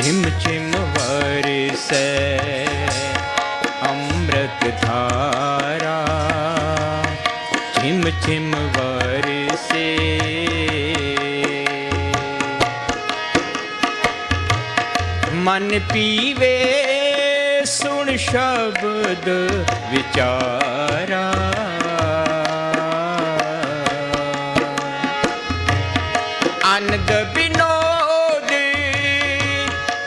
झिम झिम बरसै अमृत धारा, झिम झिम बरसे मन पीवे सुन शब्द विचारा। आनंद विनोद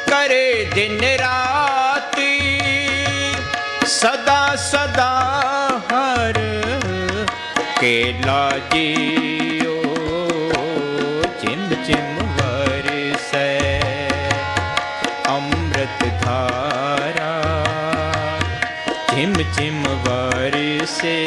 करे दिन राति, सदा सदा हर केला जियो। झिम झिम बरसै अमृत धारा, झिम झिम बरसे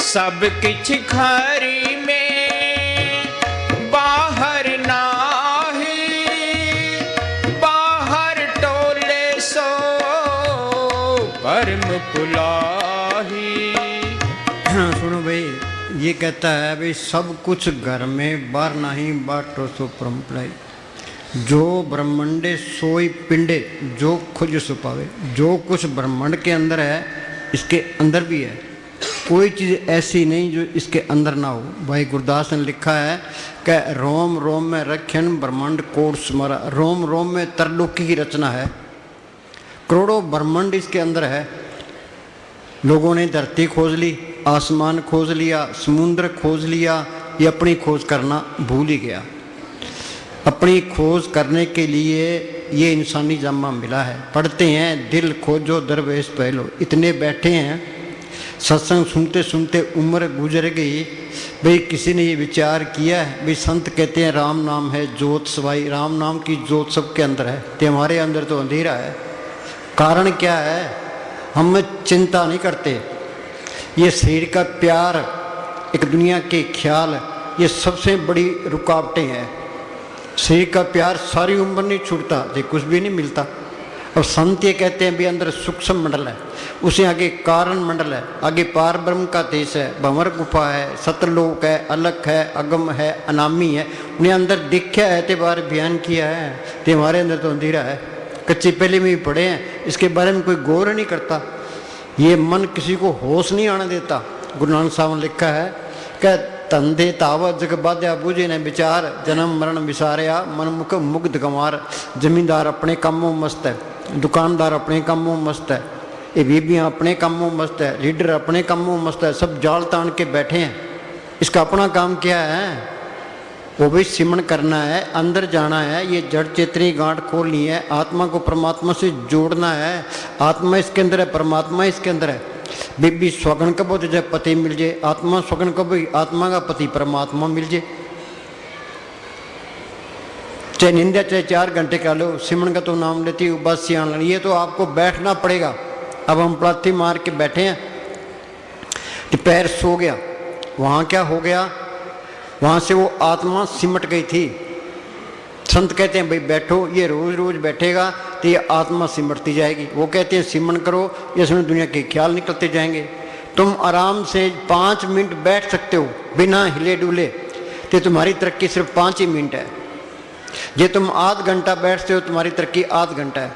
सब किछ खरी में बाहर नाही, बाहर टोले सो परम पुलाही। सुनो भाई, ये कहता है भाई सब कुछ घर में बाहर नहीं, बाटो सो परम पुलाई। जो ब्रह्मंडे सोई पिंडे, जो खुद सुपावे। जो कुछ ब्रह्मांड के अंदर है इसके अंदर भी है, कोई चीज़ ऐसी नहीं जो इसके अंदर ना हो। भाई गुरदास ने लिखा है कि रोम रोम में रखन ब्रह्मांड कोट स्मरा। रोम रोम में तरलोकी की रचना है, करोड़ों ब्रह्मांड इसके अंदर है। लोगों ने धरती खोज ली, आसमान खोज लिया, समुद्र खोज लिया, ये अपनी खोज करना भूल ही गया। अपनी खोज करने के लिए ये इंसानी जामा मिला है। पढ़ते हैं दिल खोजो दरवेश पहलो, इतने बैठे हैं सत्संग सुनते सुनते उम्र गुजर गई। भाई किसी ने ये विचार किया है, भाई संत कहते हैं राम नाम है ज्योत सवाई, राम नाम की ज्योत सबके अंदर है, तो हमारे अंदर तो अंधेरा है। कारण क्या है? हम चिंता नहीं करते। ये शरीर का प्यार, एक दुनिया के ख्याल, ये सबसे बड़ी रुकावटें हैं। शरीर का प्यार सारी उम्र नहीं छूटता, ये कुछ भी नहीं मिलता। और संत ये कहते हैं भी अंदर सूक्ष्म मंडल है, उसे आगे कारण मंडल है, आगे पार ब्रह्म का देश है, भंवर गुफा है, सतलोक है, अलख है, अगम है, अनामी है। उन्हें अंदर देखा है ते बार बयान किया है, तो हमारे अंदर तो अंधेरा है। कच्चे पहले में भी पढ़े हैं, इसके बारे में कोई गौर नहीं करता। ये मन किसी को होश नहीं आने देता। गुरु नानक साहब ने लिखा है कि धंधे तावत जग बाध्या बूझे ने विचार, जन्म मरण विसारिया मन मुख मुग्ध गंवार। जमींदार अपने कामों मस्त है, दुकानदार अपने कामों मस्त है, ये बीबियाँ अपने कामों मस्त है, लीडर अपने कामों मस्त है, सब जाल तान के बैठे हैं। इसका अपना काम क्या है? वो भी सिमरण करना है, अंदर जाना है, ये जड़ चेतनी गांठ खोलनी है, आत्मा को परमात्मा से जोड़ना है। आत्मा इसके अंदर है, परमात्मा इसके अंदर है। बीबी स्वगन कबो तो जब पति मिल जाए, आत्मा स्वगन कबो आत्मा का पति परमात्मा मिल जाए। चाहे निंदा चाहे 4 घंटे का लो, सिमरन का तो नाम लेती हूँ बस सियान। ये तो आपको बैठना पड़ेगा। अब हम प्लाथी मार के बैठे हैं तो पैर सो गया, वहाँ क्या हो गया? वहाँ से वो आत्मा सिमट गई थी। संत कहते हैं भाई बैठो, ये रोज रोज बैठेगा तो ये आत्मा सिमटती जाएगी। वो कहते हैं सिमरन करो, ये इसमें दुनिया के ख्याल निकलते जाएंगे। तुम आराम से 5 मिनट बैठ सकते हो बिना हिले डुले, तो तुम्हारी तरक्की सिर्फ 5 ही मिनट है। ये तुम आध घंटा बैठते हो तुम्हारी तरक्की आध घंटा है।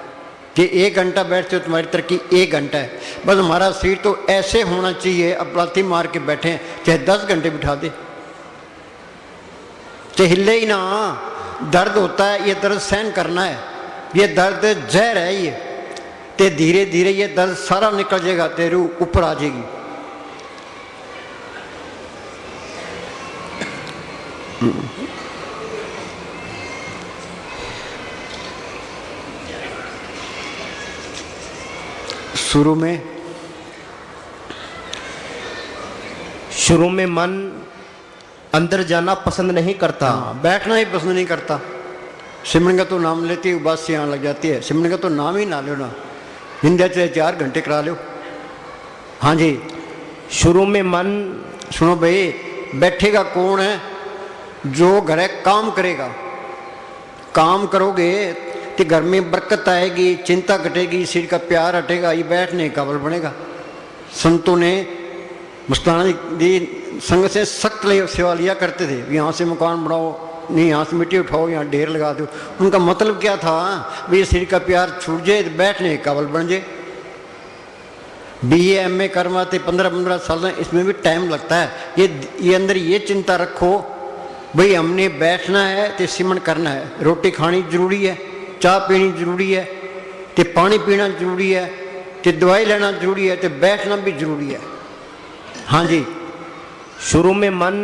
ये 1 घंटा बैठते हो तुम्हारी तरक्की 1 घंटा है। बस हमारा शरीर तो ऐसे होना चाहिए। अब लाठी मार के बैठे हैं, चाहे 10 घंटे बिठा दे, चाहे हिले ही ना। दर्द होता है, ये दर्द सहन करना है। ये दर्द जहर है, ये ते धीरे धीरे ये दर्द सारा निकल जाएगा, तेरे ऊपर आ जाएगी। शुरू में मन अंदर जाना पसंद नहीं करता। बैठना ही पसंद नहीं करता। सिमरन का तो नाम लेती है बस से आने लग जाती है। सिमरन का तो नाम ही ना लो ना, निंदा चाहे 4 घंटे करा लो। हाँ जी, शुरू में मन, सुनो भाई, बैठेगा कौन है? जो घर है काम करेगा, काम करोगे तो घर में बरकत आएगी, चिंता घटेगी, सिर का प्यार हटेगा, ये बैठने का काबिल बनेगा। संतों ने मस्ताना जी संग से सख्त सेवा लिया करते थे, यहाँ से मकान बनाओ, नहीं यहाँ से मिट्टी उठाओ, यहाँ ढेर लगा दो। उनका मतलब क्या था, भाई सिर का प्यार छूट जाए तो बैठने के काबिल बन जाए। BA MA करवाते 15-15 साल, इसमें भी टाइम लगता है। ये अंदर ये चिंता रखो, भाई हमने बैठना है तो सिमरण करना है, रोटी खानी जरूरी है, चाय पीनी जरूरी है, तो पानी पीना जरूरी है, तो दवाई लेना जरूरी है, तो बैठना भी जरूरी है। हाँ जी। शुरू में मन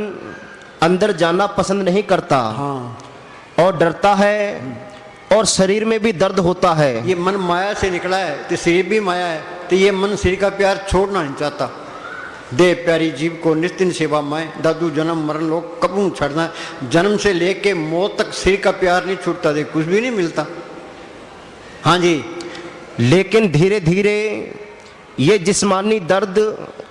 अंदर जाना पसंद नहीं करता, हाँ, और डरता है, और शरीर में भी दर्द होता है। ये मन माया से निकला है, तो शरीर भी माया है, तो ये मन शरीर का प्यार छोड़ना नहीं चाहता। दे प्यारी जीव को निस्तिन सेवा माए, दादू जन्म मरण लोग कबू छड़ना। जन्म से लेके मौत तक शरीर का प्यार नहीं छूटता, दे कुछ भी नहीं मिलता। हाँ जी। लेकिन धीरे धीरे ये जिस्मानी दर्द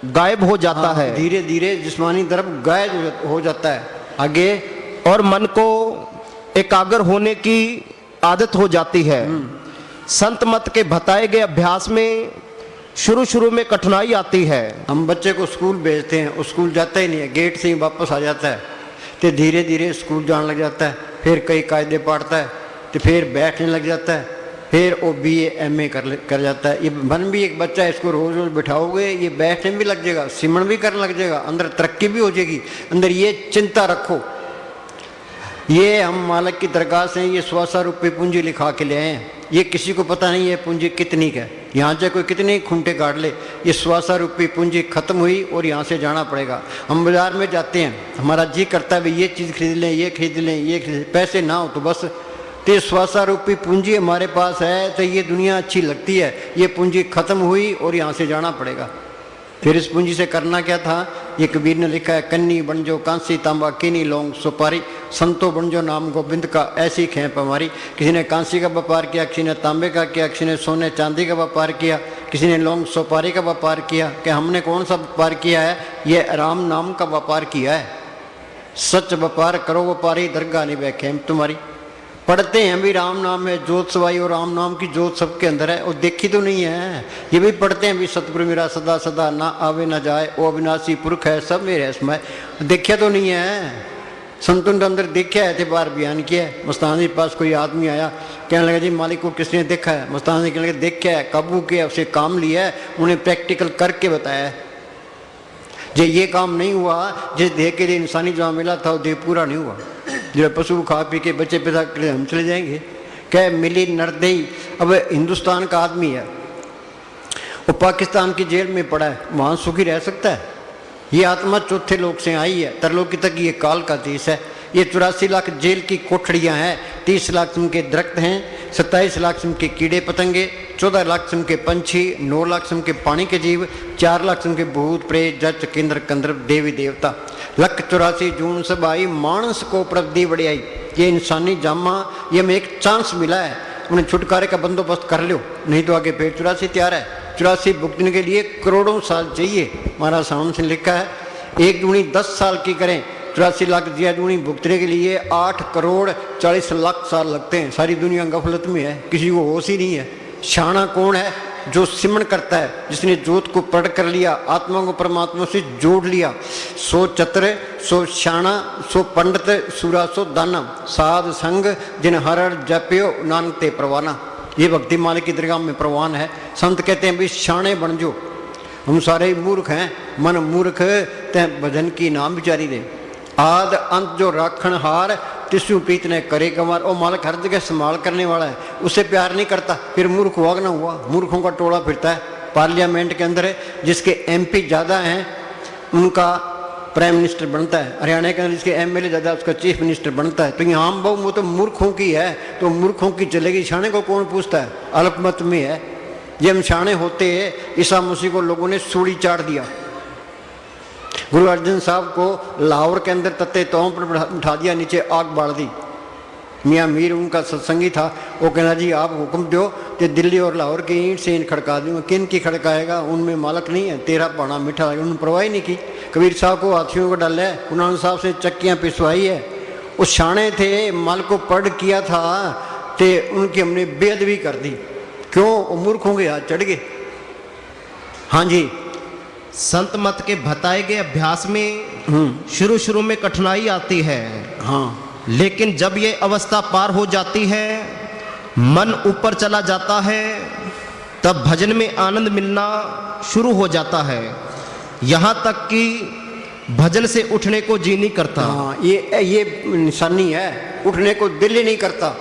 गायब हो जाता है। धीरे धीरे जिस्मानी दर्द गायब हो जाता है। आगे और मन को एकाग्र होने की आदत हो जाती है। संत मत के बताए गए अभ्यास में शुरू शुरू में कठिनाई आती है। हम बच्चे को स्कूल भेजते हैं, वो स्कूल जाता ही नहीं है, गेट से ही वापस आ जाता है, तो धीरे धीरे स्कूल जाने लग जाता है, फिर कई कायदे पढ़ता है, तो फिर बैठने लग जाता है, फिर वो BA MA कर जाता है। ये मन भी एक बच्चा है, इसको रोज रोज बिठाओगे ये बैठने भी लग जाएगा, सिमरण भी करने लग जाएगा, अंदर तरक्की भी हो जाएगी। अंदर ये चिंता रखो, ये हम मालिक की दरगाह से ये 100 रुपये पूंजी लिखा के ले आए हैं, ये किसी को पता नहीं है पूंजी कितनी का है। यहाँ से कोई कितने खूंटे काट ले, ये 100 रुपये पूंजी खत्म हुई और यहाँ से जाना पड़ेगा। हम बाजार में जाते हैं, हमारा जी करता है भाई ये चीज़ खरीद लें, ये खरीद लें, ये खरीद, पैसे ना हो तो बस। तो 100 रुपये पूंजी हमारे पास है, तो ये दुनिया अच्छी लगती है, ये पूंजी खत्म हुई और यहाँ से जाना पड़ेगा। फिर इस पूंजी से करना क्या था, ये कबीर ने लिखा है, कन्नी बन जो कांसी तांबा कीनी लौंग सुपारी, संतो बन जो नाम गोबिंद का ऐसी खेप हमारी। किसी ने कांसी का व्यापार किया, किसी ने तांबे का किया, किसी ने सोने चांदी का व्यापार किया, किसी ने लौंग सुपारी का व्यापार किया। कि हमने कौन सा व्यापार किया है, ये राम नाम का व्यापार किया है। सच व्यापार करो व्यापारी, दरगाह नहीं वे खेम तुम्हारी। पढ़ते हैं भी राम नाम है जोत सवाई, और राम नाम की जोत सबके अंदर है, और देखी तो नहीं है। ये भी पढ़ते हैं भी सतगुरु मेरा सदा सदा ना आवे ना जाए, वो अविनाशी पुरख है सब मेरे इसमें, देखा तो नहीं है। संतों के अंदर देखा है, थे बार बयान किया है। मस्ताना जी के पास कोई आदमी आया, कहने लगा जी मालिक को किसने देखा है। मस्ताना जी कहने लगे देखा है, काबू किया, उसे काम लिया है, उन्हें प्रैक्टिकल करके बताया है। जो ये काम नहीं हुआ, जिस देह के लिए इंसानी जहाँ मिला था वो देह पूरा नहीं हुआ। जो पशु खा पी के बच्चे पैदा कर हम चले जाएंगे, क्या मिली नरदेही। अब हिंदुस्तान का आदमी है, वो पाकिस्तान की जेल में पड़ा है, वहाँ सुखी रह सकता है। ये आत्मा चौथे लोक से आई है, तरलोकी तक ये काल का देश है। ये 84 लाख जेल की कोठड़ियाँ हैं, 30 लाख किस्म के दरख्त हैं, 27 लाख किस्म के कीड़े पतंगे, 14 लाख किस्म के पंछी, 9 लाख किस्म के पानी के जीव, 4 लाख किस्म के भूत प्रेत जच केंद्र कंदर्प देवी देवता, 184 जून सब आई, मानस को उपलब्धि बढ़ियाई। ये इंसानी जामा, ये हमें एक चांस मिला है, उन्हें छुटकारे का बंदोबस्त कर लो, नहीं तो आगे फिर 84 तैयार है। 84 भुगतने के लिए करोड़ों साल चाहिए। महाराज सामने से लिखा है, 1 दूनी 10 साल की करें, 84 लाख दिया दूनी भुगतने के लिए 8 करोड़ 40 लाख साल लगते हैं। सारी दुनिया गफलत में है, किसी को होश ही नहीं है। शाना कौन है, जो सिमरण करता है, जिसने जोत को पढ़ कर लिया, आत्मा को परमात्मा से जोड़ लिया। सो चतुर सो शाना सो पंडित सूरा सो दाना, साध संग जिन हर जप्यो नानक ते प्रवाना। ये भक्ति मालिक की दरगाह में प्रवान है। संत कहते हैं भी शाणे बन जो, हम सारे मूर्ख हैं, मन मूर्ख ते भजन की नाम विचारी दे। आद अंत जो राखण हार तिस्सु प्रीत ने करे कमार। ओ मालिक हर जगह संभाल करने वाला है, उससे प्यार नहीं करता, फिर मूर्ख हुआ ना हुआ। मूर्खों का टोला फिरता है पार्लियामेंट के अंदर है, जिसके MP ज़्यादा हैं उनका प्राइम मिनिस्टर बनता है। हरियाणा के अंदर जिसके MLA ज़्यादा उसका चीफ मिनिस्टर बनता है। तो यहाँ हम वो तो मूर्खों की है, तो मूर्खों की चलेगी। शाणे को कौन पूछता है, अल्पमत में है। ये हम शाणे होते ईसा मसीह को लोगों ने सूली चाट दिया। गुरु अर्जन साहब को लाहौर के अंदर तत्ते तौं पर उठा दिया, नीचे आग बाढ़ दी। मियाँ मीर उनका सत्संगी था, वो कहना जी आप हुक्म दो कि दिल्ली और लाहौर की ईंट से ईंट खड़का दूंगा। किन की खड़काएगा, उनमें मालक नहीं है, तेरा पाना मीठा। उन्होंने परवाह नहीं की। कबीर साहब को हाथियों को डाला है, उन्होंने साहब से चक्कियाँ पिसवाई है, वो शाणे थे, माल को पढ़ किया था, ते उनकी हमने बेअदबी कर दी। क्यों? वो मूर्खों के हाथ चढ़ गए। हाँ जी। संत मत के बताए गए अभ्यास में शुरू शुरू में कठिनाई आती है, हाँ, लेकिन जब ये अवस्था पार हो जाती है, मन ऊपर चला जाता है, तब भजन में आनंद मिलना शुरू हो जाता है। यहाँ तक कि भजन से उठने को जी नहीं करता। हाँ, ये निशानी है, उठने को दिल ही नहीं करता।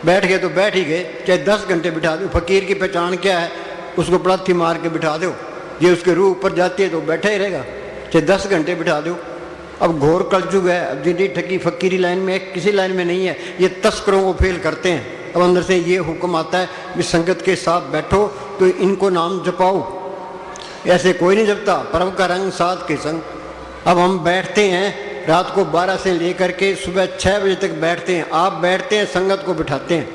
बैठ गए तो बैठ ही गए, चाहे 10 घंटे बिठा दो। फकीर की पहचान क्या है? उसको पलाथी मार के बिठा दो, ये उसके रूह ऊपर जाती है तो बैठा ही रहेगा, चाहे 10 घंटे बिठा दो। अब घोर कलयुग है, अब जिंदगी ठगी फकीरी लाइन में है, किसी लाइन में नहीं है। ये तस्करों को फेल करते हैं। अब अंदर से ये हुक्म आता है कि संगत के साथ बैठो तो इनको नाम जपाओ। ऐसे कोई नहीं जपता, पर्व का रंग साथ के संग। अब हम बैठते हैं रात को 12 से लेकर के सुबह 6 बजे तक बैठते हैं। आप बैठते हैं, संगत को बिठाते हैं,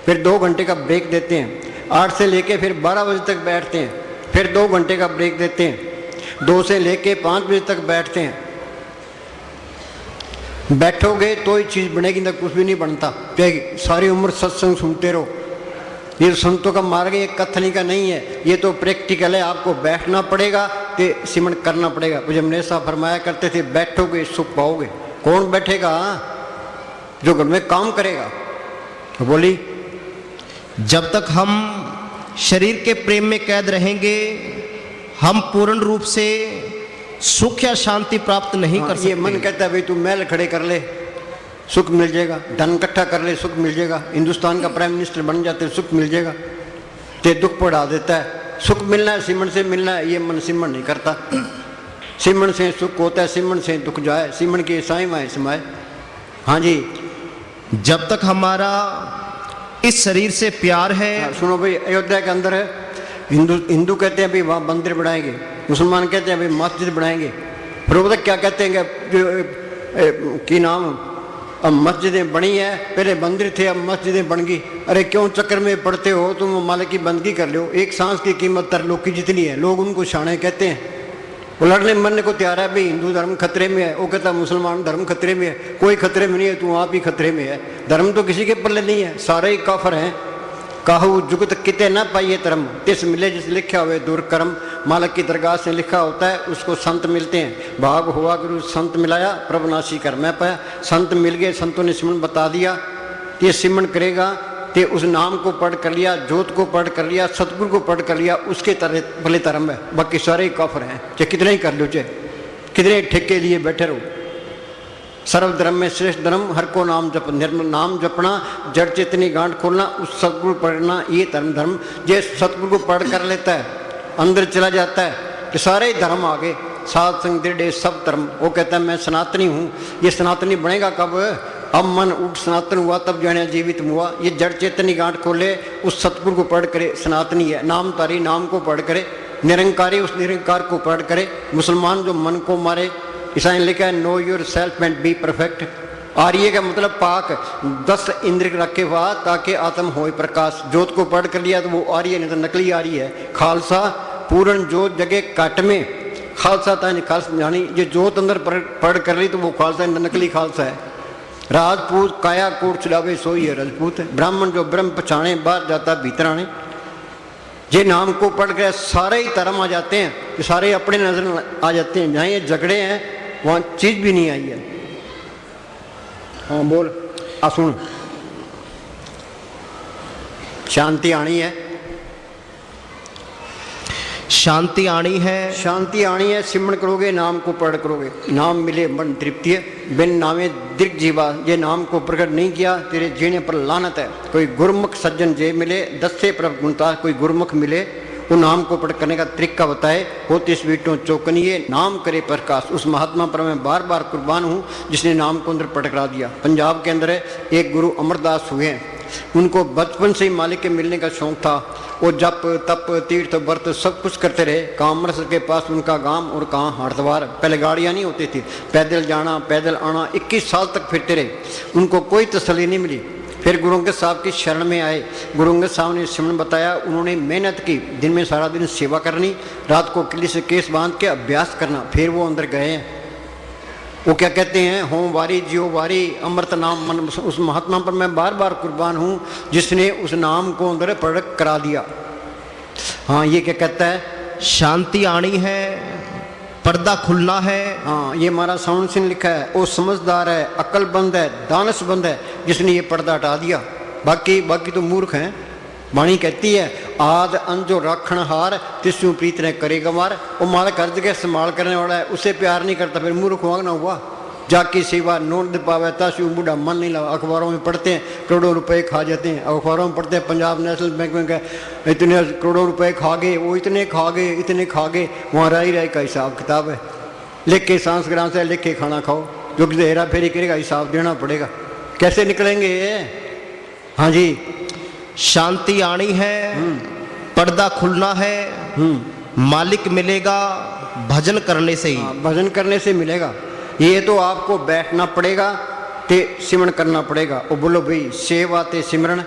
फिर 2 घंटे का ब्रेक देते हैं। 8 से लेके फिर 12 बजे तक बैठते हैं, फिर 2 घंटे का ब्रेक देते हैं। 2 से लेके 5 बजे तक बैठते हैं। बैठोगे तो ही चीज़ बनेगी, ना कुछ भी नहीं बनता। सारी उम्र सत्संग सुनते रहो। ये संतों का मार्ग ये कथनी का नहीं है, ये तो प्रैक्टिकल है। आपको बैठना पड़ेगा, तो सिमरण करना पड़ेगा। मुझे हमेशा फरमाया करते थे, बैठोगे सुख पाओगे। कौन बैठेगा? जो घर में काम करेगा। तो बोली, जब तक हम शरीर के प्रेम में कैद रहेंगे, हम पूर्ण रूप से सुख या शांति प्राप्त नहीं कर सकते। ये मन कहता है भाई तू महल खड़े कर ले, सुख मिल जाएगा। धन इकट्ठा कर ले, सुख मिल जाएगा। हिंदुस्तान का प्राइम मिनिस्टर बन जाते, सुख मिल जाएगा। ते दुख बढ़ा देता है। सुख मिलना है, सिमरण से मिलना है, ये मन सिमरण नहीं करता। सिमरण से सुख होता है, सिमरण से दुख जाए। सिमरण के साई माए समाए। हाँ जी। जब तक हमारा इस शरीर से प्यार है। सुनो भाई, अयोध्या के अंदर है, हिंदू कहते हैं भाई वहाँ मंदिर बनाएंगे, मुसलमान कहते हैं भाई मस्जिद बनाएंगे। फिर वो क्या कहते हैं कि नाम, अब मस्जिदें बनी है, पहले मंदिर थे अब मस्जिदें बन गई। अरे क्यों चक्कर में पड़ते हो? तुम मालिक की बंदगी कर लो। एक सांस की कीमत 3 लोग की जितनी है। लोग उनको शाणे कहते हैं। वो लड़ने मरने को तैयार है भाई, हिंदू धर्म खतरे में है। वो कहता है मुसलमान धर्म खतरे में है। कोई खतरे में नहीं है, तू आप ही खतरे में है। धर्म तो किसी के पल्ले नहीं है, सारे ही काफर हैं। काहू जुगत किते न पाइए धर्म, तिस मिले जिस लिखा हुए दुर्कर्म। मालिक की दरगाह से लिखा होता है, उसको संत मिलते हैं। भाग हुआ गुरु संत मिलाया, प्रभुनाशी कर मैं पाया। संत मिल गए, संतों ने सिमरण बता दिया। ये सिमरण करेगा ते उस नाम को पढ़ कर लिया, जोत को पढ़ कर लिया, सतगुरु को पढ़ कर लिया, उसके तरह भले धर्म है। बाकी सारे ही काफर हैं, चाहे कितने ही कर लो, चाहे कितने ठेके लिए बैठे रहो। सर्वधर्म में श्रेष्ठ धर्म हर को नाम जप, निर्मल नाम जपना, जड़ चेतनी गांठ खोलना, उस सतगुरु पढ़ना, ये धर्म। जे सतगुरु को पढ़ कर लेता है, अंदर चला जाता है, कि सारे ही धर्म आ गए। सात संग दृढ़ सब धर्म। वो कहता है मैं सनातनी हूँ। ये सनातनी बनेगा कब? अब मन उठ सनातन हुआ तब जाने जीवित हुआ। ये जड़ चेतनी गांठ खोले, उस सतगुरु को पढ़ करे, सनातनी है। नाम तारी, नाम को पढ़ करे। निरंकारी, उस निरंकार को पढ़ करे। मुसलमान जो मन को मारे, ईसाई लिखा है know yourself and be perfect. आर्य का मतलब पाक, 10 इंद्र रखे हुआ ताकि आत्म होए प्रकाश। जोत को पढ़ कर लिया तो वो आर्य नहीं तो नकली आर्य है। खालसा पूर्ण जोत जगह काट में, खालसा था खालसा जानी। ये जोत अंदर पढ़ कर ली तो वो खालसा नकली खालसा है। राजपूत काया कोट चलावे सोई है राजपूत। ब्राह्मण जो ब्रह्म पछाणे, बाहर जाता भीतर आने। जे नाम को पढ़ कर सारे ही धर्म आ जाते हैं, सारे अपने नजर आ जाते हैं। जहाँ ये झगड़े हैं वहाँ चीज भी नहीं आई है। हाँ बोल, आ सुन। शांति आनी है, शांति आनी है, शांति आनी है। सिमरण करोगे, नाम को पढ़ करोगे, नाम मिले मन तृप्ति है। बिन नामे दीर्घ जीवा, ये नाम को प्रकट नहीं किया तेरे जीने पर लानत है। कोई गुरमुख सज्जन जे मिले, 10 से प्रभ गुणता। कोई गुरमुख मिले, वो नाम को पढ़ करने का तरीका बताए। होती इस बीटों चौकनिए, नाम करे प्रकाश। उस महात्मा पर मैं बार बार कुर्बान हूँ जिसने नाम को अंदर पटकरा दिया। पंजाब के अंदर एक गुरु अमरदास हुए हैं। उनको बचपन से ही मालिक के मिलने का शौक था। वो जप तप तीर्थ व्रत सब कुछ करते रहे। कहाँ अमृतसर के पास उनका गांव और कहाँ हरिद्वार। पहले गाड़ियाँ नहीं होती थी, पैदल जाना पैदल आना। 21 साल तक फिरते रहे, उनको कोई तसल्ली नहीं मिली। फिर गुरु अंगद साहब की शरण में आए। गुरु अंगद साहब ने सिमरण बताया। उन्होंने मेहनत की, दिन में सारा दिन सेवा करनी, रात को किले से केस बांध के अभ्यास करना। फिर वो अंदर गए हैं। वो क्या कहते हैं, होम वारी जियो वारी अमृत नाम मन, उस महात्मा पर मैं बार बार कुर्बान हूँ जिसने उस नाम को अंदर प्रकट करा दिया। हाँ, ये क्या कहता है, शांति आनी है, पर्दा खुलना है। हाँ, ये हमारा साउंड सिंह लिखा है, वो समझदार है, अक्लबंद है, दानशबंद है, जिसने ये पर्दा हटा दिया। बाकी तो मूर्ख हैं। वाणी कहती है, आद अंजो राखण हार तिस्सू प्रीत ने करेगा मार। वो मालिक हर जगह संभाल करने वाला है, उसे प्यार नहीं करता, फिर मूर्ख वांगना हुआ। जाकी सेवा नोट दे पावे ताशु बूढ़ा मन नहीं लगा। अखबारों में पढ़ते हैं करोड़ों रुपए खा जाते हैं, अखबारों में पढ़ते हैं पंजाब नेशनल बैंक में इतने करोड़ों रुपए खा गए, वो इतने खा गए। वहाँ राई का हिसाब किताब है, लिख के सांस ग्राम से लिख के खाना खाओ, जो कि हेरा फेरी करेगा हिसाब देना पड़ेगा। कैसे निकलेंगे? हाँ जी, शांति आनी है, पर्दा खुलना है, मालिक मिलेगा भजन करने से ही। भजन करने से मिलेगा। ये तो आपको बैठना पड़ेगा ते सिमरन करना पड़ेगा। वो बोलो भाई, सेवा ते सिमरन।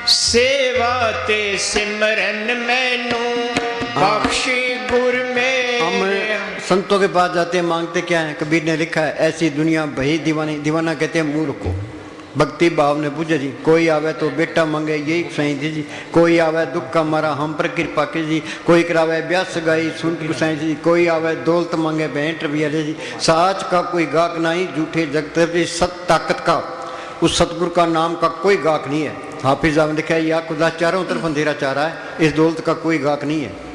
सेवा ते सिमरन मैनू बख्शी गुर हम मेरे। संतों के पास जाते हैं, मांगते क्या है? कबीर ने लिखा है, ऐसी दुनिया भई दीवानी। दीवाना कहते हैं मूर्ख को। भक्ति भाव ने पूछे जी, कोई आवे तो बेटा मांगे यही सही जी, कोई आवे दुख का मारा हम पर कृपा कीजिए, कोई करावे ब्याह सगाई सुन गुसाई जी, कोई आवे दौलत मांगे भेंट रुपया दे जी। साच का कोई गाहक नहीं, झूठे जगत जी, सत ताकत का उस सतगुरु का नाम का कोई गाहक नहीं है। हाफिज साहब ने लिखा है, या खुदा चारों तरफ अंधेरा चारा है, इस दौलत का कोई गाहक नहीं है।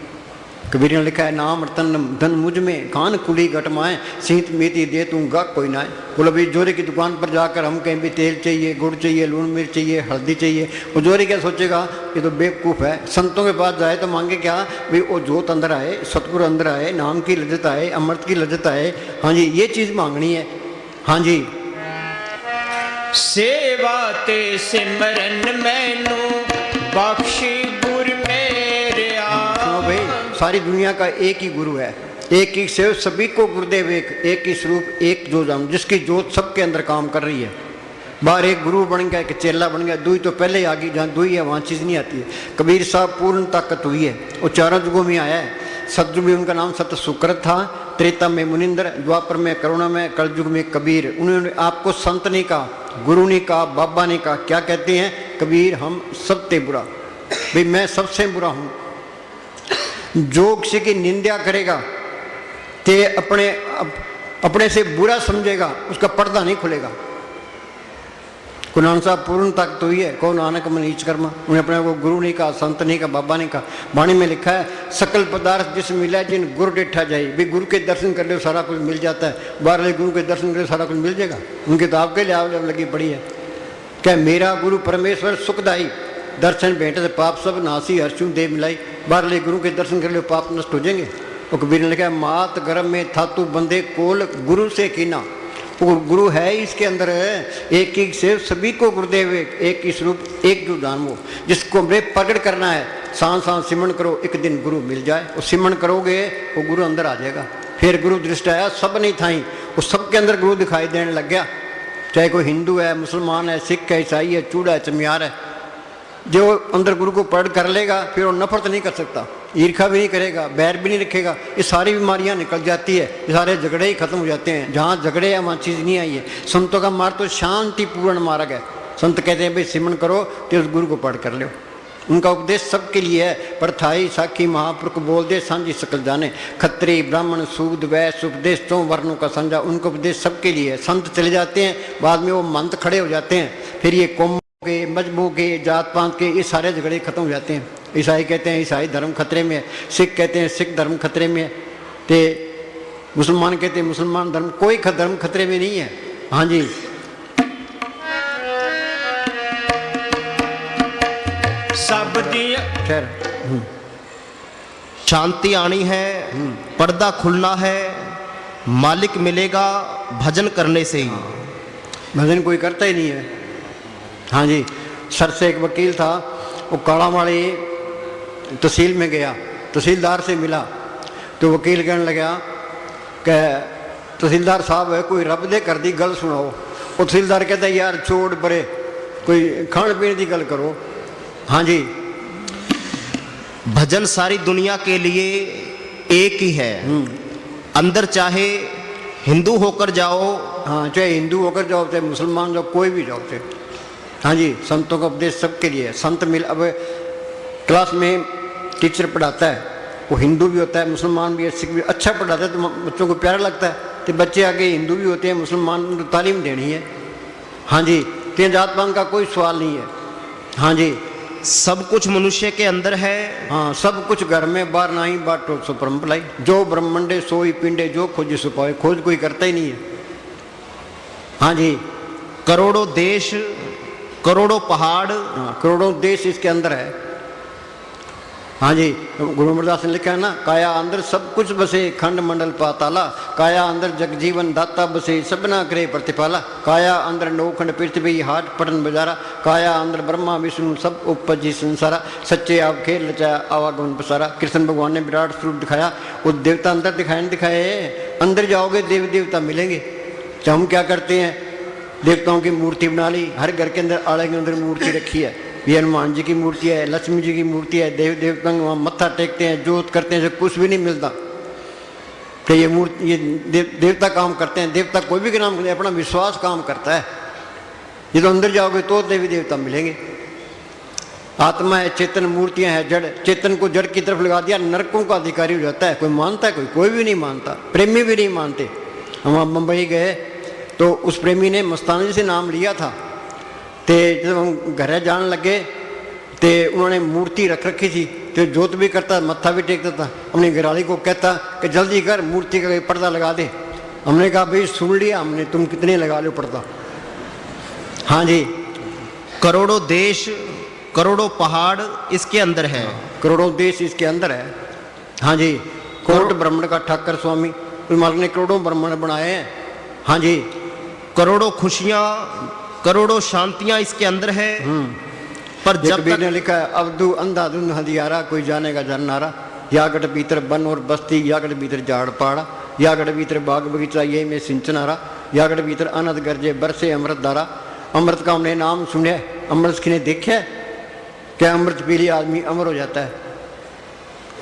कबीर ने लिखा है, नाम रतन धन मुझ में खान कुली घटमाए, सीत मीति दे तू गाहक कोई ना है। बोला भाई, जोरे की दुकान पर जाकर हम कहीं भी तेल चाहिए, गुड़ चाहिए, लून मिर्च चाहिए, हल्दी चाहिए, वो जोरे क्या सोचेगा, ये तो बेवकूफ़ है। संतों के पास जाए तो मांगे क्या भाई, वो जोत अंदर आए, सतगुरु अंदर आए, नाम की लज्जत आए, अमृत की लज्जत आए। हाँ जी, ये चीज़ मांगनी है। हाँ जी, सेवा ते सिमरन मैनू बख्शी गुर मेरे सुनो भाई, सारी दुनिया का एक ही गुरु है, एक ही सेव सभी को गुरुदेव एक ही स्वरूप, एक जो जान, जिसकी जोत सबके अंदर काम कर रही है। बाहर एक गुरु बन गया, एक चेला बन गया, दुई तो पहले ही आ गई। जहाँ दुई है वहाँ चीज़ नहीं आती है। कबीर साहब पूर्ण ताकत हुई है, वो चारों युगों में आया है। सतयुग में उनका नाम सत्य सुकृत था, त्रेता में मुनिंदर, द्वापर में करुणा में, कलयुग में कबीर। उन्होंने आपको संत नहीं कहा, गुरु नहीं कहा, बाबा नहीं कहा। क्या कहते हैं कबीर, हम सबसे बुरा, भाई मैं सबसे बुरा हूँ। जो किसी की निंदा करेगा ते अपने से बुरा समझेगा, उसका पर्दा नहीं खुलेगा। को नानक साहब पूर्ण ताकत हुई है, को नानक मनीच कर्मा। उन्हें अपने को गुरु नहीं कहा, संत नहीं कहा, बाबा नहीं कहा। वाणी में लिखा है, सकल पदार्थ जिस मिला जिन गुरु डेठा जाए। भी गुरु के दर्शन कर लो सारा कुछ मिल जाता है, बाहर गुरु के दर्शन कर लो सारा कुछ मिल जाएगा। उनकी तो आपके लिए आव लगी पड़ी है। क्या मेरा गुरु परमेश्वर सुखदाई, दर्शन भेंट से पाप सब नासी हर्षु दे मिलाई। बाहर गुरु के दर्शन कर लो पाप नष्ट हो जाएंगे। और कबीर ने लिखा, मात गर्भ में था तू बंदे कोल गुरु से कीना। वो गुरु है इसके अंदर है, एक एक से सभी को गुरुदेव एक ही स्वरूप, एक जो जान वो जिसको हमें प्रकट करना है। सांस सांस सिमरन करो, एक दिन गुरु मिल जाए। वो सिमरन करोगे वो गुरु अंदर आ जाएगा। फिर गुरु दृष्टि आया, सब नहीं थाई, वो सबके अंदर गुरु दिखाई देने लग गया। चाहे कोई हिंदू है, मुसलमान है, सिख है, ईसाई है, चूड़ा है, चमियार है, जो अंदर गुरु को पढ़ कर लेगा फिर वो नफरत नहीं कर सकता, ईर्खा भी नहीं करेगा, बैर भी नहीं रखेगा। ये सारी बीमारियां निकल जाती है, ये सारे झगड़े ही खत्म हो जाते हैं। जहाँ झगड़े हैं वहाँ चीज़ नहीं आई है। संतों का मार्ग तो शांतिपूर्ण मार्ग है। संत कहते हैं भाई सिमरन करो तो उस गुरु को पढ़ कर लो। उनका उपदेश सबके लिए है। परथाई साखी महापुरुष बोल दे सांझी सकल जाने, खत्री ब्राह्मण सूद वैश्य उपदेश तो वर्णों का संजा। उनका उपदेश सबके लिए है। संत चले जाते हैं, बाद में वो मंत खड़े हो जाते हैं। फिर ये कौम के, मजहबों के, जात पात के, ये सारे झगड़े खत्म हो जाते हैं। ईसाई कहते हैं ईसाई धर्म खतरे में है, सिख कहते हैं सिख धर्म खतरे में है, ते मुसलमान कहते हैं मुसलमान धर्म, कोई धर्म खतरे में नहीं है। हाँ जी, सब दिया खैर शांति आनी है, पर्दा खुलना है, मालिक मिलेगा भजन करने से ही। भजन कोई करता ही नहीं है। हाँ जी, सर से एक वकील था, वो कालामाड़ी तहसील में गया, तहसीलदार से मिला तो वकील कहने लगा कि तहसीलदार साहब है कोई रब दे कर दी गल सुनाओ। वो तहसीलदार कहता है यार छोड़ परे, कोई खाने पीने की गल करो। हाँ जी, भजन सारी दुनिया के लिए एक ही है। अंदर चाहे हिंदू होकर जाओ, हाँ, चाहे हिंदू होकर जाओ, चाहे मुसलमान जाओ, कोई भी जाओ चाहे। हाँ जी, संतों का उपदेश सबके लिए है। संत मिल, अब क्लास में टीचर पढ़ाता है, वो हिंदू भी होता है, मुसलमान भी है, सिख भी, अच्छा पढ़ाता है तो बच्चों को प्यारा लगता है। तो बच्चे आगे हिंदू भी होते हैं, मुसलमान को तालीम देनी है। हाँ जी, तो जात पात का कोई सवाल नहीं है। हाँ जी, सब कुछ मनुष्य के अंदर है। हाँ, सब कुछ घर में, बाहर नहीं बाटो सो परम भलाई। जो ब्रह्मंडे सोई पिंडे, जो खोज सो पाए। खोज कोई करता ही नहीं है। हाँ जी, करोड़ों देश, करोड़ों पहाड़, हाँ, करोड़ों देश इसके अंदर है। हाँ जी, गुरु अमरदास ने लिखा है ना, काया अंदर सब कुछ बसे, खंड मंडल पाताला। काया अंदर जगजीवन दाता बसे, सबना करे प्रतिपाला। काया अंदर नौखंड पृथ्वी, हाट पटन बजारा। काया अंदर ब्रह्मा विष्णु सब उपजी संसारा। सच्चे आप खेल रचाया, आवागमन पसारा। कृष्ण भगवान ने विराट स्वरूप दिखाया, वो देवता अंदर दिखाए नहीं दिखाए। अंदर जाओगे देव देवता मिलेंगे। तो हम क्या करते हैं, देवताओं की मूर्ति बना ली, हर घर के अंदर आड़े के अंदर मूर्ति रखी है। ये हनुमान जी की मूर्ति है, लक्ष्मी जी की मूर्ति है, देव देवता वहाँ मत्था टेकते हैं, जोत करते हैं, कुछ भी नहीं मिलता। तो ये मूर्ति, ये देवता काम करते हैं। देवता कोई भी काम करते, अपना विश्वास काम करता है। ये तो अंदर जाओगे तो देवी देवता मिलेंगे। आत्मा है, चेतन, मूर्तियां हैं जड़। चेतन को जड़ की तरफ लगा दिया, नरकों का अधिकारी हो जाता है। कोई मानता है? कोई भी नहीं मानता। प्रेमी भी नहीं मानते। हम आप मुंबई गए तो उस प्रेमी ने मस्तानी से नाम लिया था। तो जब हम घर जाने लगे तो उन्होंने मूर्ति रख रखी थी, तो जोत भी करता, मत्था भी टेकता था। अपनी घरवाली को कहता कि जल्दी कर, मूर्ति का पर्दा लगा दे। हमने कहा भाई सुन लिया हमने, तुम कितने लगा लो पर्दा। हाँ जी, करोड़ों देश, करोड़ों पहाड़ इसके अंदर है। करोड़ों देश इसके अंदर है। हाँ जी, कोट ब्राह्मण का ठाकर स्वामी, उस मालिक ने करोड़ों ब्राह्मण बनाए हैं। हाँ जी, करोड़ों खुशियां, करोड़ों शांतियां इसके अंदर है। पर जब तक ने लिखा है, अवधु अंधा धुंध हदियारा, कोई जानेगा जाननारा। यागढ़ भीतर वन और बस्ती, यागढ़ भीतर झाड़ पाड़ा, यागढ़ भीतर बाग बगीचा, ये में सिंचनारा। यागढ़ भीतर अनंत गरजे बरसे अमृत धारा। अमृत का हमने नाम सुने, अमृत किने देखा? क्या अमृत पी लिया आदमी अमर हो जाता है?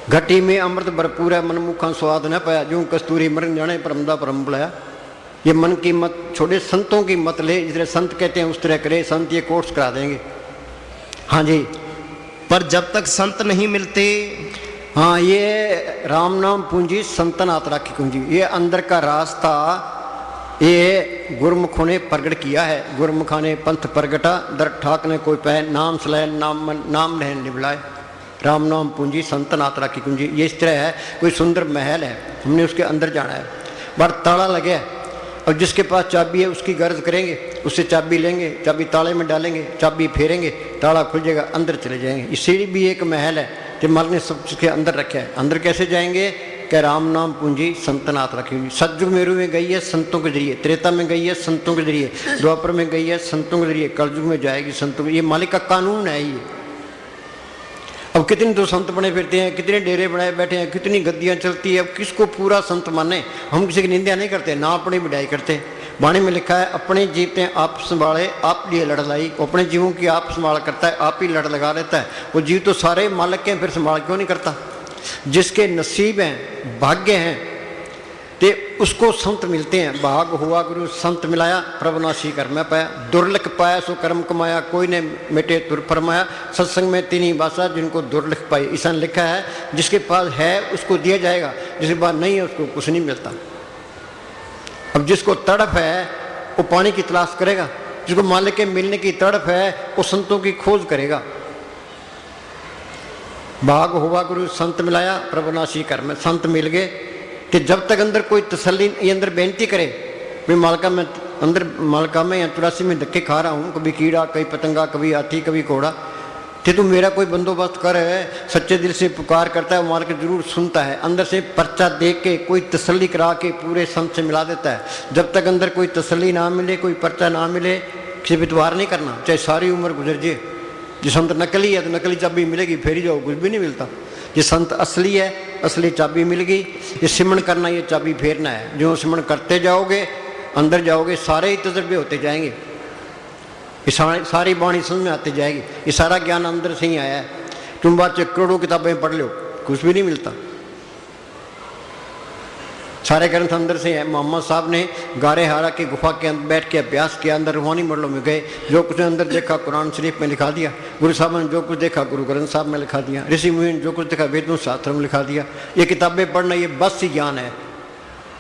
घटी में अमृत भरपूर है, मन मुखा स्वाद न पाया। जो कस्तूरी मरण जाने परमदा परम बुलाया। ये मन की मत छोड़े, संतों की मत ले। जिस तरह संत कहते हैं उस तरह करे। संत ये कोर्स करा देंगे। हाँ जी, पर जब तक संत नहीं मिलते, हाँ, ये राम नाम पूंजी संतन आत्रा की कुंजी, ये अंदर का रास्ता ये गुरमुखों ने प्रकट किया है। गुरमुखा ने पंथ प्रगटा, दर ठाक ने कोई पै, नाम सलाय नाम लहन निबलाए। राम नाम पूंजी संतन आत्रा की कुंजी, ये इस तरह है। कोई सुंदर महल है, हमने उसके अंदर जाना है, बड़ा ताला लगे है। और जिसके पास चाबी है उसकी गर्ज करेंगे, उससे चाबी लेंगे, चाबी ताले में डालेंगे, चाबी फेरेंगे, ताला खुल जाएगा, अंदर चले जाएंगे। ये सीढ़ी भी एक महल है, जो मालिक ने सब के अंदर रखा है। अंदर कैसे जाएंगे? कि राम नाम पूंजी संतनाथ रखेंगे। सतयुग मेरु में गई है संतों के जरिए, त्रेता में गई है संतों के जरिए, द्वापर में गई है संतों के जरिए, कलयुग में जाएगी संतों के। ये मालिक का कानून है ये। अब कितने तो संत बने फिरते हैं, कितने डेरे बनाए बैठे हैं, कितनी गद्दियां चलती है। अब किसको पूरा संत माने? हम किसी की निंदा नहीं करते, ना अपनी बढ़ाई करते। वाणी में लिखा है, अपने जीवते आप संभाले आप लिए लड़ लाई। अपने जीवों की आप संभाल करता है, आप ही लड़ लगा लेता है। वो जीव तो सारे मालिक के, फिर संभाल क्यों नहीं करता? जिसके नसीब हैं, भाग्य हैं, ते उसको संत मिलते हैं। भाग हुआ गुरु संत मिलाया, प्रभुनाशी कर में पाया। दुर्लख पाया सो कर्म कमाया, कोई ने मिटे तुर फरमाया। सत्संग में तीन ही भाषा जिनको दुर्लख पाई। ईसा ने लिखा है, जिसके पास है उसको दिया जाएगा, जिसके पास नहीं है उसको कुछ नहीं मिलता। अब जिसको तड़प है वो पानी की तलाश करेगा, जिसको मालिक के मिलने की तड़प है वो संतों की खोज करेगा। भाग हुआ गुरु संत मिलाया, प्रभुनाशी कर में संत मिल गए। कि जब तक अंदर कोई तसल्ली ये अंदर बेनती करे, भाई मालका में अंदर मालका में या 83 में धक्के खा रहा हूँ, कभी कीड़ा, कभी पतंगा, कभी हाथी, कभी घोड़ा, तो तू मेरा कोई बंदोबस्त कर है। सच्चे दिल से पुकार करता है, वो मालिक जरूर सुनता है। अंदर से पर्चा दे के कोई तसल्ली करा के पूरे संत से मिला देता है। जब तक अंदर कोई तसल्ली ना मिले, कोई पर्चा ना मिले, किसी वितवार नहीं करना, चाहे सारी उम्र गुजर जाए। जो संत नकली है तो नकली चाबी मिलेगी, फेर ही जाओ, कुछ भी नहीं मिलता। ये संत असली है, असली चाबी मिल गई। ये सिमरण करना, ये चाबी फेरना है। जो सिमरण करते जाओगे, अंदर जाओगे, सारे ही तजर्बे होते जाएंगे। ये सारी बाणी समझ में आती जाएगी। ये सारा ज्ञान अंदर से ही आया है। तुम बात करोड़ों किताबें पढ़ लो, कुछ भी नहीं मिलता। सारे ग्रंथ अंदर से है। मोहम्मद साहब ने गारे हारा की गुफा के अंदर बैठ के अभ्यास किया, अंदर रूहानी मंडलों में गए, जो कुछ अंदर देखा कुरान शरीफ में लिखा दिया। गुरु साहब ने जो कुछ देखा गुरु ग्रंथ साहब में लिखा दिया। ऋषि मुनि ने जो कुछ देखा वेदों शास्त्र में लिखा दिया। ये किताबें पढ़ना ये बस ही ज्ञान है।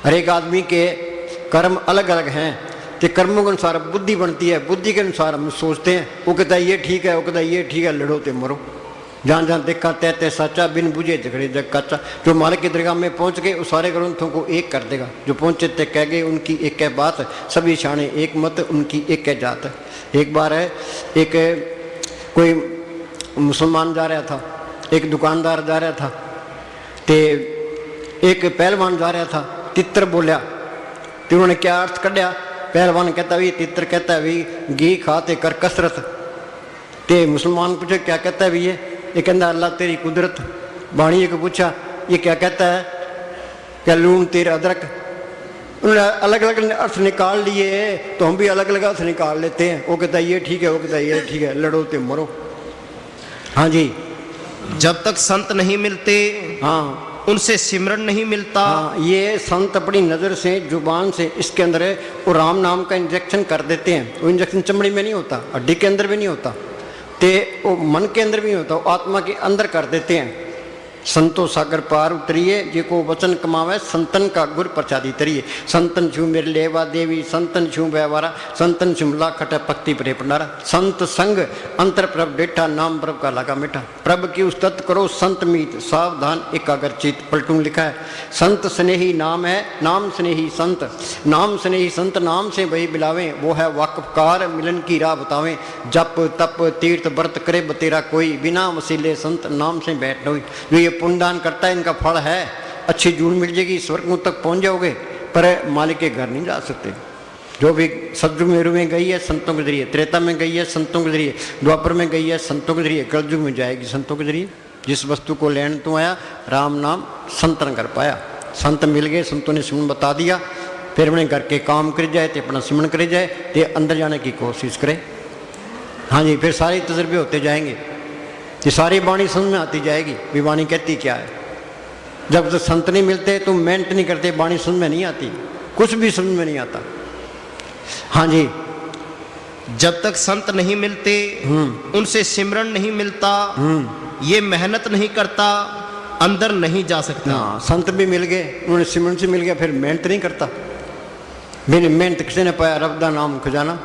हर एक आदमी के कर्म अलग अलग हैं, तो कर्मों के अनुसार बुद्धि बनती है, बुद्धि के अनुसार हम सोचते हैं। वो कहता है ये ठीक है, वो कहता है ये ठीक है, लड़ो तो मरो। जहाँ जहाँ देखा तय तय साचा, बिन बुझे झगड़े जग काचा। जो मालिक की दरगाह में पहुँच गए उस सारे ग्रंथों को एक कर देगा। जो पहुँचे तय कह गए उनकी एक है बात, सभी शाने एक मत उनकी एक है जात। एक बार है एक कोई मुसलमान जा रहा था, एक दुकानदार जा रहा था, तो एक पहलवान जा रहा था। तित्र बोलिया तो उन्होंने क्या अर्थ कढ़िया। पहलवान कहता भी, तित्र कहता भी घी खाते कर कसरत। ते मुसलमान पूछे क्या कहता है भी ये कहता अल्लाह तेरी कुदरत। बाणी को पूछा ये क्या कहता है, क्या लून तेरे अदरक। उन्होंने अलग अलग अर्थ निकाल लिए, तो हम भी अलग अलग अर्थ निकाल लेते हैं। वो कहता है ये ठीक है, वो कहता है ये ठीक है, लड़ो तो मरो। हाँ जी, जब तक संत नहीं मिलते, हाँ उनसे सिमरन नहीं मिलता। हाँ, ये संत अपनी नज़र से जुबान से इसके अंदर वो राम नाम का इंजेक्शन कर देते हैं। वो इंजेक्शन चमड़ी में नहीं होता, हड्डी के अंदर भी नहीं होता, ते वो मन के अंदर भी नहीं होता, वो आत्मा के अंदर कर देते हैं। संतो सागर पार उतरिए, जे को वचन कमावे संतन का गुर प्रसादी तरिए। संतन छू मेरे लेवा देवी, संतन छू व्यवहारा, संतन छू लाखट पक्ति प्रे पंडारा। संत संग अंतर प्रभ डेठा, नाम प्रभ का लगा मिठा। प्रभ की उस्तत करो संत मीत, सावधान एकाग्र चित। पलटू लिखा है संत स्नेही नाम है, नाम स्नेही संत। नाम स्नेही संत नाम से वही बिलावें, वो है वाकफकार मिलन की राह बतावें। जप तप तीर्थ व्रत करे बतेरा कोई, बिना वसीले संत नाम से बैठ ढोई। जो ये पुण्यदान करता है इनका फल है, अच्छी जून मिल जाएगी, स्वर्ग तक पहुंच जाओगे, पर मालिक के घर नहीं जा सकते। जो भी सतयुग मेरु में गई है संतों के जरिए, त्रेता में गई है संतों के जरिए, द्वापर में गई है संतों के जरिए, कलयुग में जाएगी संतों के जरिए। जिस वस्तु को लेने तो आया राम नाम संत न कर पाया। संत मिल गए, संतों ने सिमरन बता दिया, फिर अपने घर के काम कर जाए तो अपना सिमरन करे जाए, तो अंदर जाने की कोशिश करे। हाँ जी, फिर सारे तजर्बे होते जाएंगे, ये सारी वाणी समझ में आती जाएगी भी वाणी कहती क्या है। जब तक संत नहीं मिलते तो मेहनत नहीं करते, वाणी समझ में नहीं आती, कुछ भी समझ में नहीं आता। हाँ जी, जब तक संत नहीं मिलते, उनसे सिमरन नहीं मिलता, ये मेहनत नहीं करता, अंदर नहीं जा सकता। हाँ, संत भी मिल गए, उन्होंने सिमरन से मिल गया, फिर मेहनत नहीं करता। बिन मेहनत किसी ने पाया रब दा नाम खजाना।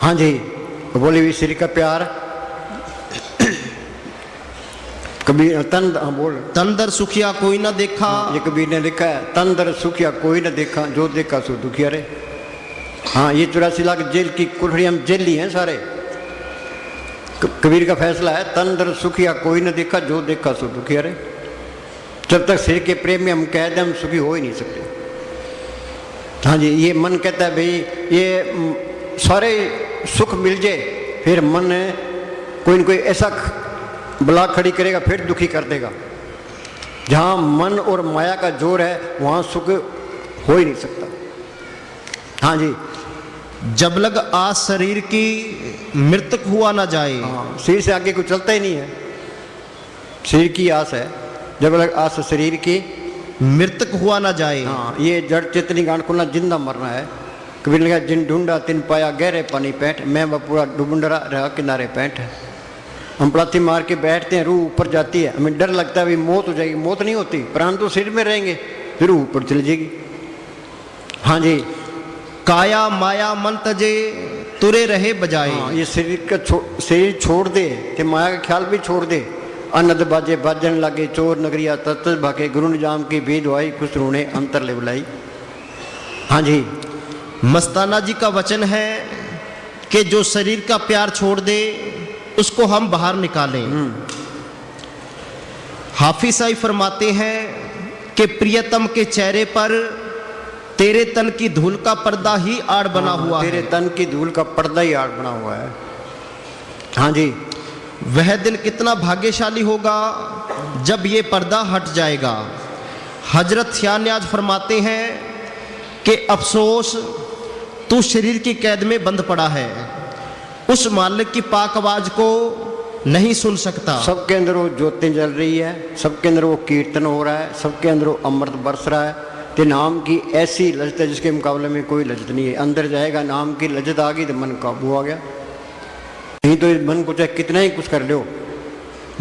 हाँ जी, बोली भी श्री का प्यार कबीर तन बोल तन दर सुखिया कोई ना देखा। ये कबीर ने लिखा है तन दर सुखिया कोई ना देखा, जो देखा सो दुखिया रे। हाँ, ये 84 लाख जेल की कुल्हड़ी हम जेली हैं सारे। कबीर का फैसला है तन दर सुखिया कोई ना देखा, जो देखा सो दुखिया रे। जब तक सिर के प्रेम में हम कह दें हम सुखी हो ही नहीं सकते। हाँ जी, ये मन कहता है भाई ये सारे सुख मिल जाए, फिर मन कोई न कोई ऐसा बला खड़ी करेगा, फिर दुखी कर देगा। जहाँ मन और माया का जोर है वहाँ सुख हो ही नहीं सकता। हाँ जी, जब लग आस शरीर की मृतक हुआ ना जाए। हाँ, शरीर से आगे कुछ चलता ही नहीं है, शरीर की आस है। जब लग आस शरीर की मृतक हुआ ना जाए। हाँ, ये जड़ चेतनी गांठ खुलना, जिंदा मरना है। कबीर ने कहा जिन ढूंढा तिन पाया, गहरे पानी पैंठ, मैं बपूरा डुबुंडरा रहा किनारे पैंठ। हम पलाथी मार के बैठते हैं, रूह ऊपर जाती है, हमें डर लगता है भी मौत हो जाएगी। मौत नहीं होती, प्राण तो शरीर में रहेंगे, फिर रूह ऊपर चली जाएगी। हाँ जी, काया माया मन तजे तुरे रहे बजाए। हाँ, ये शरीर का शरीर छोड़ दे ते माया का ख्याल भी छोड़ दे। अनद बाजे बाजन लागे, चोर नगरिया तत्त भागे, गुरु निजाम की भेद आई, खुश रोने अंतर ले बुलाई। हाँ जी, मस्ताना जी का वचन है कि जो शरीर का प्यार छोड़ दे उसको हम बाहर निकालें। हाफिज साहब फरमाते हैं कि प्रियतम के चेहरे पर तेरे तन की धूल का पर्दा ही आड़ बना हुआ है। तेरे तन की धूल का पर्दा ही आड़ बना हुआ है। हाँ जी, वह दिन कितना भाग्यशाली होगा जब ये पर्दा हट जाएगा। हजरत शाह न्याज फरमाते हैं कि अफसोस तू शरीर की कैद में बंद पड़ा है, उस मालिक की पाक आवाज को नहीं सुन सकता। सबके अंदर वो ज्योति जल रही है, सबके अंदर वो कीर्तन हो रहा है, सबके अंदर वो अमृत बरस रहा है, तो नाम की ऐसी लज्जत है जिसके मुकाबले में कोई लज्जत नहीं है। अंदर जाएगा, नाम की लज्जत आ गई तो मन काबू आ गया। नहीं तो इस मन को चाहे कितना ही कुछ कर लो,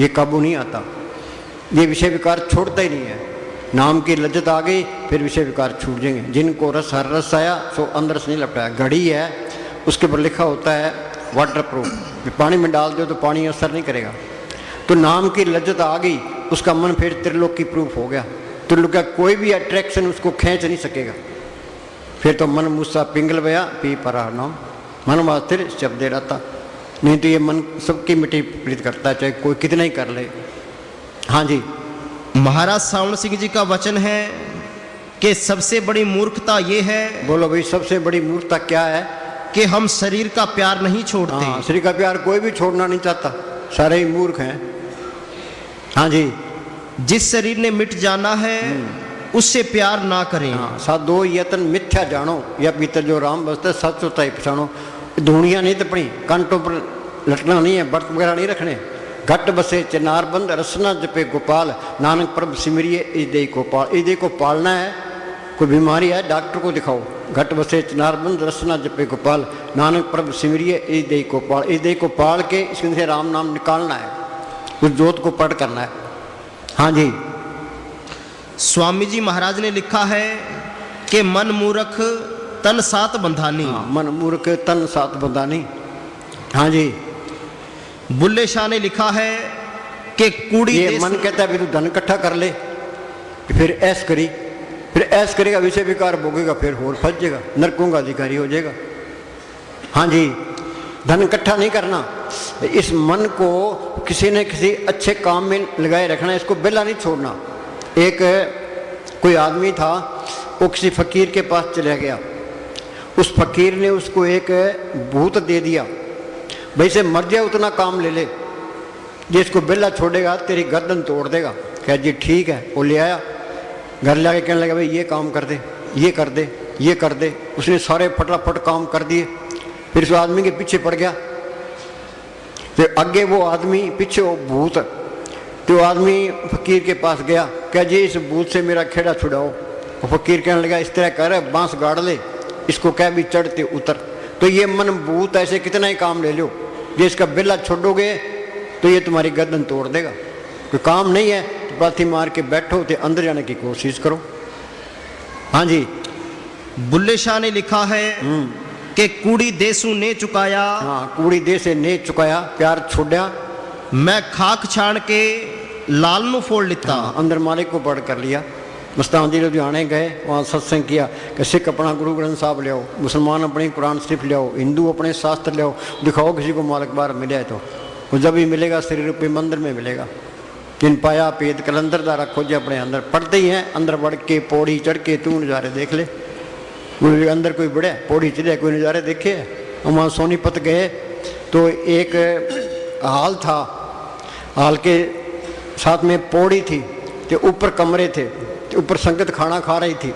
ये काबू नहीं आता, ये विषय विकार छोड़ता ही नहीं है। नाम की लज्जत आ गई फिर विषय विकार छूट जाएंगे। जिनको रस हर रस आया सो अंदर से नहीं लपटाया। घड़ी है उसके ऊपर लिखा होता है वाटर प्रूफ, पानी में डाल दो तो पानी असर नहीं करेगा। तो नाम की लज्जत आ गई, उसका मन फिर त्रिलोक की प्रूफ हो गया। त्रिलोक का कोई भी अट्रैक्शन उसको खींच नहीं सकेगा। फिर तो मन मुस्सा पिंगल बया पी परा नाम, मन वास्तिर शब्द रहता। नहीं तो ये मन सबकी मिट्टी प्रीत करता है, चाहे कोई कितना ही कर ले। हाँ जी, महाराज सावण सिंह जी का वचन है कि सबसे बड़ी मूर्खता ये है। बोलो भाई, सबसे बड़ी मूर्खता क्या है? कि हम शरीर का प्यार नहीं छोड़ते। हाँ, शरीर का प्यार कोई भी छोड़ना नहीं चाहता, सारे ही मूर्ख हैं। हाँ जी, जिस शरीर ने मिट जाना है उससे प्यार ना करें। हाँ, साधो यतन मिथ्या जानो या भीतर जो राम बसता सच होता है पछाणो। धूणियाँ नहीं तपनी, कंटों पर लटना नहीं है, बर्त वगैरह नहीं रखने। घट बसे चिनार बंद रसना जपे गोपाल, नानक प्रभ सिमरिए इस देह को पाल। इस देह को पालना है, कोई बीमारी है डॉक्टर को दिखाओ। घट बसे चिनार बंद रसना जपे गोपाल, नानक प्रभ सिमरिए इस देह को पाल। इस देह को पाल के इसके से राम नाम निकालना है, उस जोत को पढ़ करना है। हाँ जी, स्वामी जी महाराज ने लिखा है कि मन मूर्ख तन सात बंधानी। हाँ, मन मूर्ख तन सात बंधानी। हाँ जी, बुल्ले शाह ने लिखा है कि कूड़ी ये मन कहता है भी तू धन इकट्ठा कर ले, फिर ऐश करी, फिर ऐश करेगा विषय विकार भोगेगा, फिर होर फंस जाएगा, नरकों का अधिकारी हो जाएगा। हाँ जी, धन इकट्ठा नहीं करना, इस मन को किसी न किसी अच्छे काम में लगाए रखना, इसको बेला नहीं छोड़ना। एक कोई आदमी था, वो किसी फकीर के पास चला गया। उस फकीर ने उसको एक भूत दे दिया, भाई से मर जाए उतना काम ले ले, जिसको बेला छोड़ेगा तेरी गर्दन तोड़ देगा। कह जी ठीक है। वो ले आया, घर ले आके कहने लगा भाई ये काम कर दे, ये कर दे, ये कर दे। उसने सारे फटाफट काम कर दिए। फिर उस आदमी के पीछे पड़ गया, फिर आगे वो आदमी पीछे वो भूत। तो आदमी फकीर के पास गया, कह जी इस भूत से मेरा खेड़ा छुड़ाओ। वो फकीर कहने लगा इस तरह कर, बांस गाड़ ले, इसको कह भी चढ़ते उतर। तो ये मन भूत ऐसे कितना ही काम ले लो, ये इसका बेला छोड़ोगे तो ये तुम्हारी गर्दन तोड़ देगा। कोई काम नहीं है तो पाथी मार के बैठो, तो अंदर जाने की कोशिश करो। हाँ जी, बुल्ले शाह ने लिखा है कि कूड़ी देसू ने चुकाया। हाँ, कूड़ी दे से ने चुकाया, प्यार छोड़ा। मैं खाक छाण के लाल नू फोड़ लिता। हाँ, अंदर मालिक को पढ़ कर लिया। मस्तान जी लुधियाने गए, वहाँ सत्संग किया कि सिख अपना गुरु ग्रंथ साहब ले आओ, मुसलमान अपनी कुरान शरीफ ले आओ, हिंदू अपने शास्त्र ले आओ, दिखाओ किसी को मालिक बार मिले तो वो जब ही मिलेगा श्री रूपी मंदिर में मिलेगा। जिन पाया पेद कलंदर दारा खोजे अपने अंदर, पढ़ते ही हैं अंदर बढ़ के पौड़ी चढ़ के तू नज़ारे देख ले। गुरु के अंदर कोई बढ़िया पौड़ी चढ़े, कोई नज़ारे देखे। हम वहाँ सोनीपत गए तो एक हाल था, हाल के साथ में पौड़ी थी, तो ऊपर कमरे थे, तो ऊपर संगत खाना खा रही थी।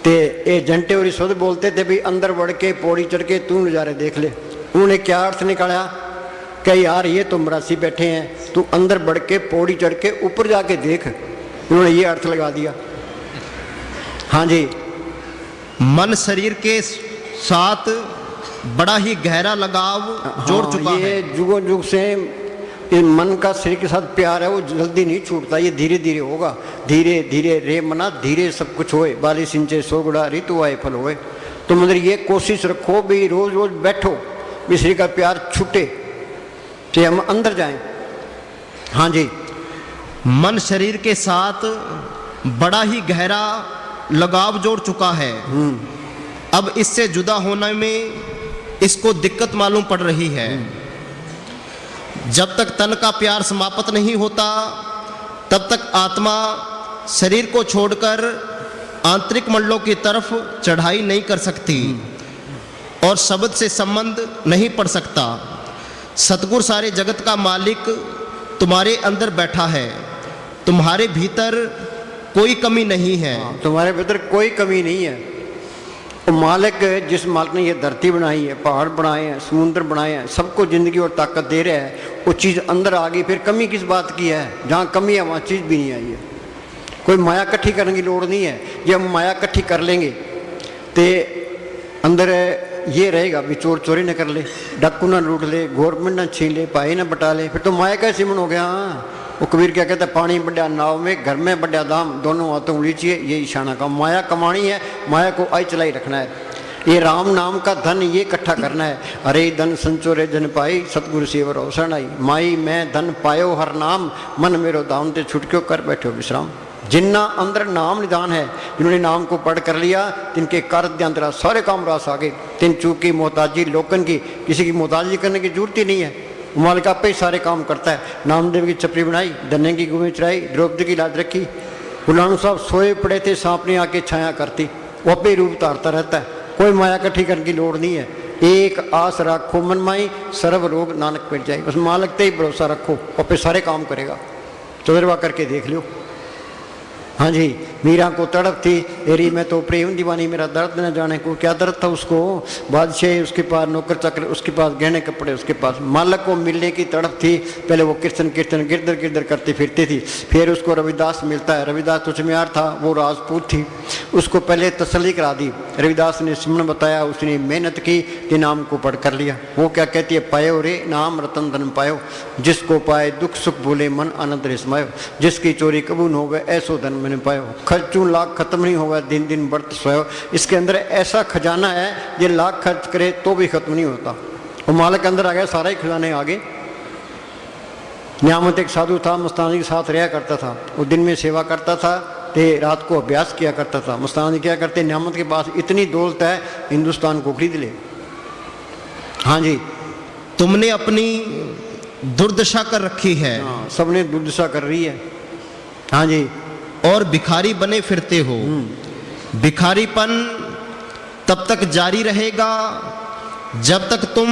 तो ये जंटे और शुद्ध बोलते थे भी अंदर बढ़ के पौड़ी चढ़ के तू नज़ारे देख ले। उन्होंने क्या अर्थ निकाला कि यार ये तो मरासी बैठे हैं, तू अंदर बढ़ के पौड़ी चढ़ के ऊपर जाके देख। उन्होंने ये अर्थ लगा दिया। हाँ जी, मन शरीर के साथ बड़ा ही गहरा लगाव जोड़ चुका है। ये जुगों जुग से इस मन का शरीर के साथ प्यार है, वो जल्दी नहीं छूटता, ये धीरे धीरे होगा। धीरे धीरे रे मना धीरे सब कुछ होए, बाली सिंचे सोगड़ा ऋतु आए फल होए। तो मतलब ये कोशिश रखो भी रोज रोज बैठो भी शरीर का प्यार छूटे, तो हम अंदर जाएं। हाँ जी, मन शरीर के साथ बड़ा ही गहरा लगाव जोड़ चुका है। अब इससे जुदा होने में इसको दिक्कत मालूम पड़ रही है। जब तक तन का प्यार समाप्त नहीं होता तब तक आत्मा शरीर को छोड़कर आंतरिक मंडलों की तरफ चढ़ाई नहीं कर सकती और शब्द से संबंध नहीं पड़ सकता। सतगुरु सारे जगत का मालिक तुम्हारे अंदर बैठा है, तुम्हारे भीतर कोई कमी नहीं है। तुम्हारे भीतर कोई कमी नहीं है। वो मालिक, जिस मालिक ने ये धरती बनाई है, पहाड़ बनाए हैं, समुद्र बनाए हैं, सबको जिंदगी और ताकत दे रहा है, वो चीज़ अंदर आ गई, फिर कमी किस बात की है? जहाँ कमी है वहाँ चीज़ भी नहीं आई है। कोई माया इकट्ठी करने की लोड़ नहीं है। ये हम माया इकट्ठी कर लेंगे तो अंदर ये रहेगा भी चोर चोरी न कर ले, डाकू ना लूट ले, गवर्नमेंट ना छीन ले, भाई ना बटा ले, फिर तो माया का सिमन हो गया। वो कबीर क्या कहता है, पानी बढ़िया नाव में, घर में बढ़िया दाम, दोनों हाथों उलीचिए, ये ईशाना का। माया कमानी है, माया को आई चलाई रखना है। ये राम नाम का धन ये इकट्ठा करना है। अरे धन संचोरे जन पाई, सतगुरु सेवर अवसर आई। माई मैं धन पायो हर नाम, मन मेरो दाम ते छुटक्यो कर बैठो विश्राम। जिन्ना अंदर नाम निदान है, जिन्होंने नाम को पढ़ कर लिया, तिनके कार्य अंतरा सारे काम रास आ गए। तिन चूक की मोहताजी लोकन की, किसी की मोहताजी करने की जरूरत ही नहीं है। मालिक आपे ही सारे काम करता है। नामदेव की चपड़ी बनाई, धन्य की गुमें चढ़ाई, द्रौपदी की लाज रखी। गुरु नानक साहब सोए पड़े थे, सांप ने आके छाया करती। वो आपे रूप धारता रहता है, कोई माया इकट्ठी करने की लोड़ नहीं है। एक आस रखो मन माई, सर्व रोग नानक मिट जाए। बस मालिक पे ही भरोसा रखो, आपे सारे काम करेगा। तजुर्बा करके देख लो। हाँ जी, मीरा को तड़प थी, एरी में तो प्रेम दीवानी, मेरा दर्द न जाने को क्या दर्द था उसको। बादशाह उसके पास, नौकर चाकर उसके पास, गहने कपड़े उसके पास, मालक को मिलने की तड़प थी। पहले वो कीर्तन कीर्तन गिरदर गिरदर करती फिरती थी। फिर उसको रविदास मिलता है। रविदास तो चमियार था, वो राजपूत थी, उसको पहले तसल्ली करा दी। रविदास ने सिमरन बताया, उसने मेहनत की, ते नाम को पढ़ कर लिया। वो क्या कहती है, पायो रे नाम रतन धन पायो, जिसको पाए दुख सुख भूले मन आनंद रे समायो। जिसकी चोरी कबूल हो गए ऐसो धन मैंने पायो, खर्चूं लाख खत्म नहीं होगा दिन दिन बढ़त सोयो। इसके अंदर ऐसा खजाना है, ये लाख खर्च करे तो भी खत्म नहीं होता। वो मालिक अंदर आ गया, सारा ही खजाने आगे। न्यामत एक साधु था, मस्तानी के साथ रहा करता था। वो दिन में सेवा करता था, ते रात को अभ्यास किया करता था। मस्तानी क्या करते, न्यामत के पास इतनी दौलत है, हिंदुस्तान को खरीद ले। हाँ जी, तुमने अपनी दुर्दशा कर रखी है। हाँ, सबने दुर्दशा कर रही है। हाँ जी, और भिखारी बने फिरते हो। भिखारीपन तब तक जारी रहेगा जब तक तुम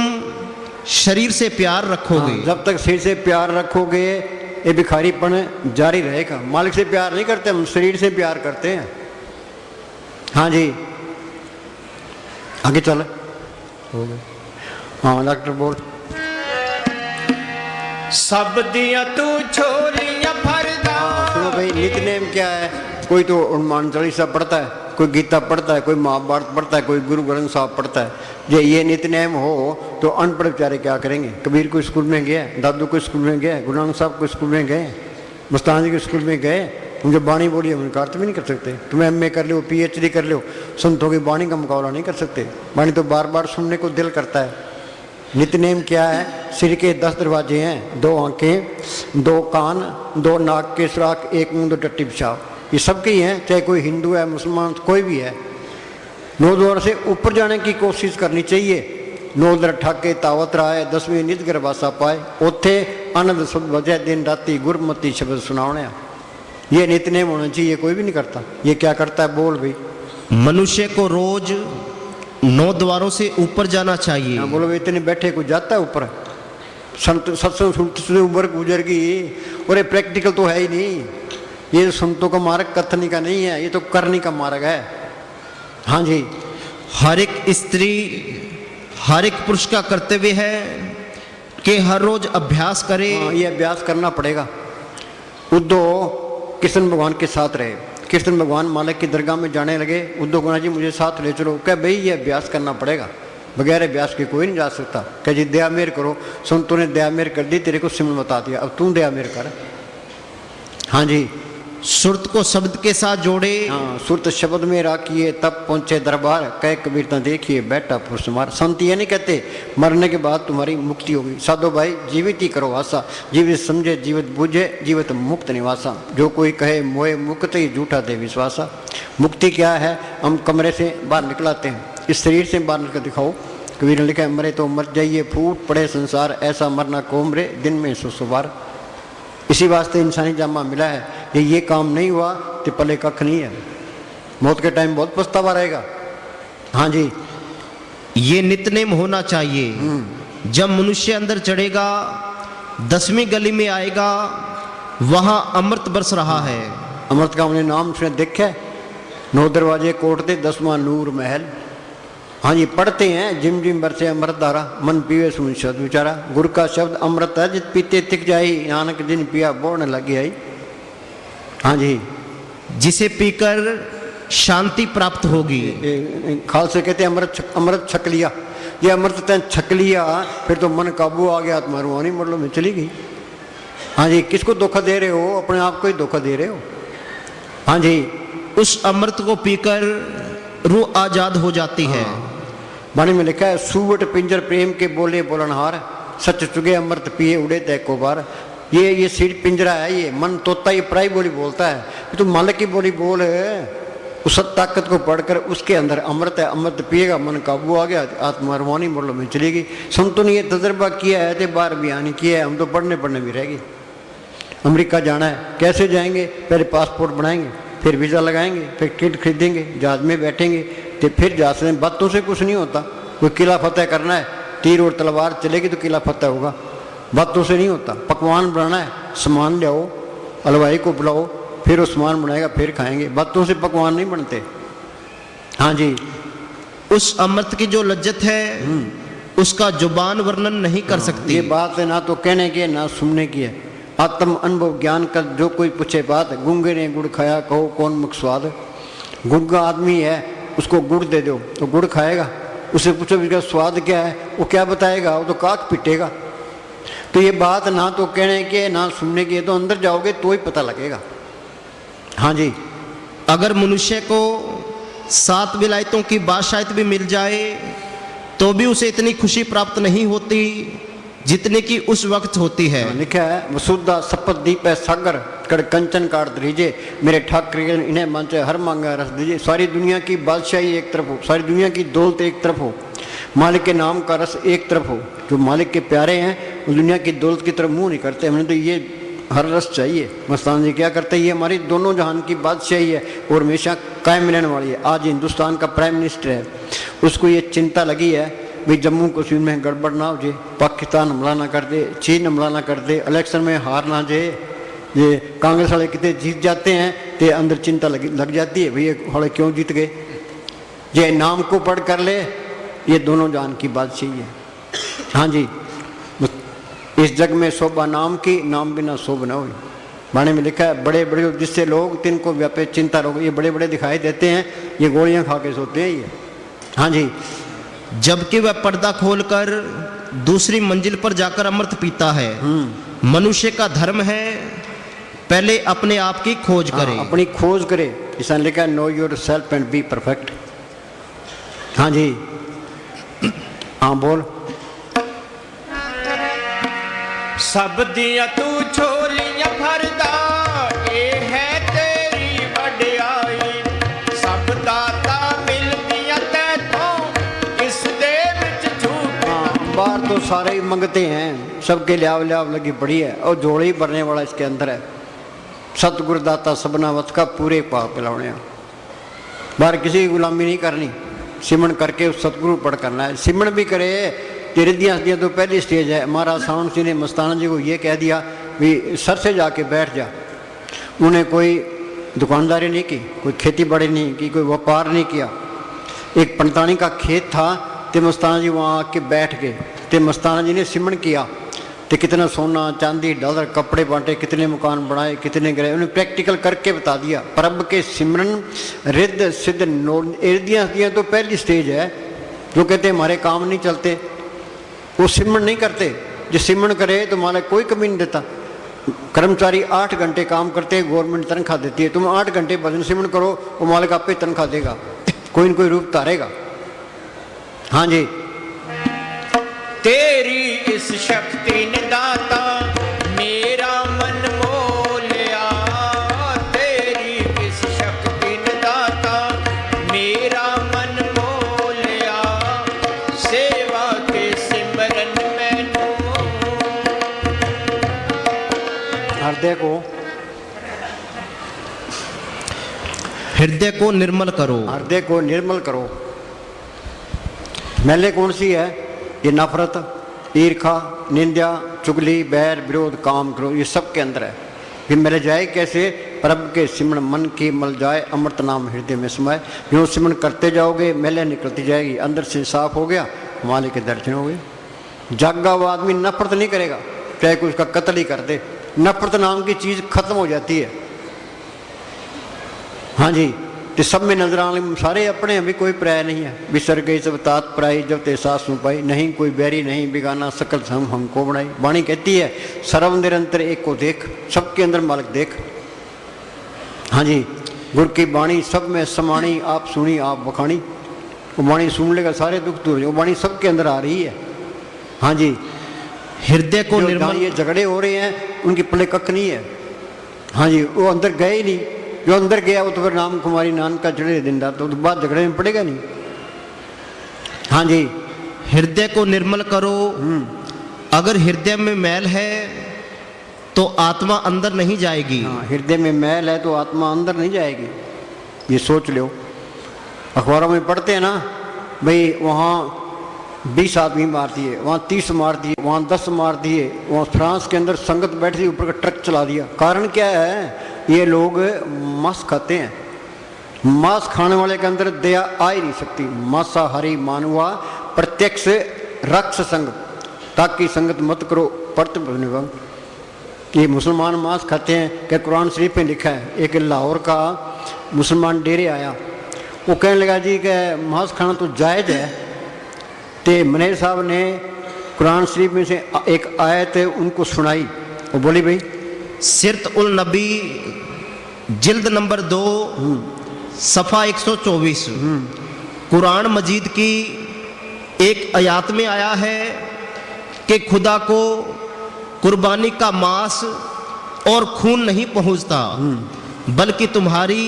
शरीर से प्यार रखोगे। हाँ, जब तक शरीर से प्यार रखोगे ये भिखारीपन जारी रहेगा। मालिक से प्यार नहीं करते हम, शरीर से प्यार करते हैं। हाँ जी, आगे चल। हो गए। हाँ डॉक्टर बोल। सब दिया तू छोलियां फरदा। सुनो भाई, नितनेम क्या है? कोई तो हनुमान चालीसा पढ़ता है, कोई गीता पढ़ता है, कोई महाभारत पढ़ता है, कोई गुरु ग्रंथ साहब पढ़ता है। ये नितनेम हो तो अनपढ़ बेचारे क्या करेंगे? कबीर को स्कूल में गया, दादू को स्कूल में गया, गुरु नानक साहब को स्कूल में गए, मस्तान जी के स्कूल में गए। मुझे बाणी बोली उनका अर्थ भी नहीं कर सकते। तुम्हें एमए कर लो, पीएचडी कर लो, संतों की बाणी का मुकाबला नहीं कर सकते। बाणी तो बार बार सुनने को दिल करता है। नितनेम क्या है? सिर के 10 दरवाजे हैं, 2 आंखें, 2 कान, 2 नाक के सुराख, 1 मुंह, 2 टट्टी पेशाब। ये सबके ही हैं, चाहे कोई हिंदू है, मुसलमान, कोई भी है। 9 द्वार से ऊपर जाने की कोशिश करनी चाहिए। 9 दर ठाके तावत रहा है, 10वीं नित गर्भासा पाए, ओथे आनंद शब्द बजे दिन राति गुरमती शब्द सुनावने। ये नितनेम होना चाहिए, कोई भी नहीं करता। ये क्या करता है? बोल भाई। मनुष्य को रोज 9 द्वारों से ऊपर जाना चाहिए। हाँ बोलो, इतने बैठे को जाता है ऊपर? सत्संग सुनते ऊपर गुजर गई। और ये प्रैक्टिकल तो है ही नहीं। ये संतों का मार्ग कथनी का नहीं है, ये तो करनी का मार्ग है। हाँ जी, हर एक स्त्री, हर एक पुरुष का कर्तव्य है कि हर रोज अभ्यास करे। हाँ, ये अभ्यास करना पड़ेगा। उद्धव कृष्ण भगवान के साथ रहे। कृष्ण भगवान मालिक की दरगाह में जाने लगे। उद्धव गुना जी मुझे साथ ले चलो। क्या भाई ये अभ्यास करना पड़ेगा, बगैर अभ्यास के कोई नहीं जा सकता। क्या जी दया मेर करो। संतों ने दया मेर कर दी, तेरे को सिमरन बता दिया, अब तू दया मेर कर। हाँ जी, सुरत को शब्द के साथ जोड़े। हाँ, सुरत शब्द में राखिए तब पहुंचे दरबार, कह कबीरता देखिए बैठा पुरुष मार। संत ये नहीं कहते मरने के बाद तुम्हारी मुक्ति होगी। साधो भाई, जीवित ही करो आशा, जीवित समझे जीवित बूझे, जीवित मुक्त निवासा। जो कोई कहे मोए मुक्त ही झूठा दे विश्वासा। मुक्ति क्या है? हम कमरे से बाहर निकलाते हैं, इस शरीर से बाहर निकल दिखाओ। कबीर ने लिखा है, मरे तो मर जाइए फूट पड़े संसार, ऐसा मरना कोमरे दिन में 100 बार। इसी वास्ते इंसानी जामा मिला है। ये काम नहीं हुआ तो पले कख नहीं है। मौत के टाइम बहुत पछतावा रहेगा। हाँ जी, ये नितनेम होना चाहिए। जब मनुष्य अंदर चढ़ेगा, 10वीं गली में आएगा, वहां अमृत बरस रहा है। अमृत का हमने नाम सुने, देखा 9 दरवाजे कोटते, 10वां नूर महल। हाँ जी, पढ़ते हैं, जिम जिम बरसे अमृत धारा, मन पीवे सुन शब्द विचारा। गुरु का शब्द अमृत है, जित पीते तिक जाई, नानक जिन पिया बोन लगी आई। हाँ जी, जिसे पीकर शांति प्राप्त होगी। खालसे कहते हैं अमृत छक लिया, ये अमृत तैं छक लिया, फिर तो मन काबू आ गया, तुम्हारी रूहानी मतलब में चली गई। हाँ जी, किसको धोखा दे रहे हो? अपने आप को ही धोखा दे रहे हो। हाँ जी, उस अमृत को पीकर रूह आजाद हो जाती है। वाणी में लिखा है, सूवट पिंजर प्रेम के बोले बोलनहार, सच चुगे अमृत पिए उड़े तय को बार। ये सीट पिंजरा है, ये मन तोता ये पराई बोली बोलता है, तो मालिक की बोली बोल है। उस ताकत को पढ़कर उसके अंदर अमृत है, अमृत पिएगा, मन काबू आ गया, आत्मा रूहानी बोलो में चलेगी। संतों ने ये तजर्बा किया है, तो बार बयान किया है, हम तो पढ़ने भी रहेगी। अमेरिका जाना है, कैसे जाएंगे? पहले पासपोर्ट बनाएंगे, फिर वीज़ा लगाएंगे, फिर टिकट खरीदेंगे, जहाज में बैठेंगे, तो फिर जहाज से बातों से कुछ नहीं होता। कोई किला फतेह करना है, तीर और तलवार चलेगी तो किला फतेह होगा, बातों से नहीं होता। पकवान बनाना है, सामान ले आओ, हलवाई को बुलाओ, फिर वो सामान बनाएगा, फिर खाएंगे, बातों से पकवान नहीं बनते। हाँ जी, उस अमृत की जो लज्जत है उसका जुबान वर्णन नहीं कर सकती। ये बात है ना तो कहने की है ना सुनने की है। आत्म अनुभव ज्ञान कर जो कोई पूछे बात, गूंगे ने गुड़ खाया कहो कौन मुख स्वाद। गूंगा आदमी है, उसको गुड़ दे दो तो गुड़ खाएगा, उसे पूछो इसका स्वाद क्या है, वो क्या बताएगा? वो तो काक पिटेगा। तो ये बात ना तो कहने की है ना सुनने की है, तो अंदर जाओगे तो ही पता लगेगा। हाँ जी, अगर मनुष्य को 7 विलायतों की बादशाहत भी मिल जाए तो भी उसे इतनी खुशी प्राप्त नहीं होती जितने की उस वक्त होती है। लिखा है, वसुधा सपत दीप है सागर, कड़ कंचन काट दीजिए, मेरे ठाकर इन्हें मंच हर मांगा रस दीजिए। सारी दुनिया की बादशाही एक तरफ हो, सारी दुनिया की दौलत एक तरफ हो, मालिक के नाम का रस एक तरफ हो। जो मालिक के प्यारे हैं वो दुनिया की दौलत की तरफ मुंह नहीं करते, हमें तो ये हर रस चाहिए। मस्तान जी क्या करते हैं, ये हमारी दोनों जहान की बादशाही है और हमेशा कायम रहने वाली है। आज हिंदुस्तान का प्राइम मिनिस्टर है, उसको ये चिंता लगी है भाई जम्मू कश्मीर में गड़बड़ ना हो जाए, पाकिस्तान हमला ना कर दे, चीन हमला ना कर दे, इलेक्शन में हार ना जाए। ये कांग्रेस वाले कितने जीत जाते हैं तो अंदर चिंता लग जाती है, भैया हमारे क्यों जीत गए। ये नाम को पढ़ कर ले, ये दोनों जान की बादशाही है। हाँ जी, इस जग में शोभा नाम की, नाम बिना शोभ न हो। बाणी में लिखा है, बड़े बड़े जिससे लोग तिनको व्यापे चिंता रोग, ये बड़े बड़े दिखाई देते हैं, ये गोलियां खा के सोते हैं ये। हाँ जी, जबकि वह पर्दा खोलकर दूसरी मंजिल पर जाकर अमृत पीता है। मनुष्य का धर्म है पहले अपने आप की खोज करे। अपनी खोज करे, इसने लिखा है know yourself and be perfect. हाँ जी, हाँ बोल। सब दिया तू छोलियां भरदा, ये है तेरी वडियाई। सब दाता मिलदियां तैथों, इस दे विच झूठ। बाहर तो सारे ही मंगते हैं, सबके लियाव लियाव लगी पड़ी है, और जोड़े ही भरने वाला इसके अंदर है। सतगुरुदाता सबना वत का पूरे पाप पिलाने। बाहर किसी की गुलामी नहीं करनी, सिमरन करके उस सतगुरु पढ़ करना है। सिमरन भी करे, रिद्धियाँ हस्तियाँ तो पहली स्टेज है। हमारा साउंड सिंह ने मस्ताना जी को ये कह दिया भी सर से जाके बैठ जा। उन्हें कोई दुकानदारी नहीं की, कोई खेती बाड़ी नहीं की, कोई व्यापार नहीं किया। एक पंतानी का खेत था, तो मस्ताना जी वहाँ आके बैठ गए, तो मस्ताना जी ने सिमरन किया, तो कितना सोना चांदी डॉलर कपड़े बांटे, कितने मकान बनाए, कितने गए, उन्हें प्रैक्टिकल करके बता दिया। प्रभ के सिमरन रिद्ध सिद्ध रिद्धियाँ हस्तियाँ तो पहली स्टेज है। जो कहते हमारे काम नहीं चलते, वो सिमरन नहीं करते। जो सिमरन करे तो मालिक कोई कमी नहीं देता। कर्मचारी 8 घंटे काम करते हैं, गवर्नमेंट तनख्वाह देती है। तुम 8 घंटे भजन सिमरन करो, वो मालिक आप पे तनख्वाह देगा, कोई न कोई रूप तारेगा। हाँ जी, तेरी इस शक्ति ने दाता मेरा मन मोह लिया। तेरी इस शक्ति ने दाता मेरा मन मोह लिया। सेवा के सिमरन मैनू हृदय को निर्मल करो। हृदय को निर्मल करो। मैले कौन सी है? ये नफरत, ईर्खा, निंदा, चुगली, बैर, विरोध, काम करो, ये सब के अंदर है। फिर मैले जाए कैसे? प्रभु के सिमरन मन की मल जाए, अमृत नाम हृदय में समाए। जो सिमरन करते जाओगे मैले निकलती जाएगी, अंदर से साफ हो गया, मालिक के दर्शन हो गए। जागा हुआ आदमी नफरत नहीं करेगा, चाहे कोई उसका कत्ल ही कर दे। नफरत नाम की चीज़ खत्म हो जाती है। हाँ जी, तो सब में नजर आने सारे अपने हैं भी, कोई पर्याय नहीं है। विसर गई सब तात पराई जब ते सास पाई, नहीं कोई बैरी नहीं बिगाना सकल हम हमको बनाई। वाणी कहती है सर्व निरंतर एक को देख, सबके अंदर मालिक देख। हाँ जी, गुरु की वाणी सब में समाणी, आप सुनी आप बखानी। वो वाणी सुन लेगा सारे दुख दूर, वो वाणी सबके अंदर आ रही है। हाँ जी, हृदय को निर्मल, ये झगड़े हो रहे हैं उनकी पले कख नहीं है। हाँ जी, वो अंदर गए ही नहीं, जो अंदर गया वो तो फिर नाम कुमारी नानक का चढ़े दिन रात, तो बाद झगड़े में पड़ेगा नहीं। हाँ जी, हृदय को निर्मल करो, अगर हृदय में मैल है तो आत्मा अंदर नहीं जाएगी। हाँ, हृदय में मैल है तो आत्मा अंदर नहीं जाएगी, ये सोच लो। अखबारों में पढ़ते हैं ना भाई, वहाँ 20 आदमी मार दिए, वहाँ 30 मार दिए, वहाँ 10 मार दिए, वहाँ फ्रांस के अंदर संगत बैठी ऊपर का ट्रक चला दिया। कारण क्या है? ये लोग मांस खाते हैं, मांस खाने वाले के अंदर दया आ ही नहीं सकती। मांसाहारी मानवा प्रत्यक्ष रक्त संग, ताकि संगत मत करो परत भवन। ये मुसलमान मांस खाते हैं, क्या कुरान शरीफ में लिखा है। एक लाहौर का मुसलमान डेरे आया, वो कहने लगा जी कि मांस खाना तो जायज़ है। तो मनेर साहब ने कुरान शरीफ में से एक आयत उनको सुनाई, वो बोली भाई सिरत उल नबी जिल्द नंबर 2 सफ़ा 124, कुरान मजीद की एक आयत में आया है कि खुदा को कुर्बानी का मांस और खून नहीं पहुंचता, बल्कि तुम्हारी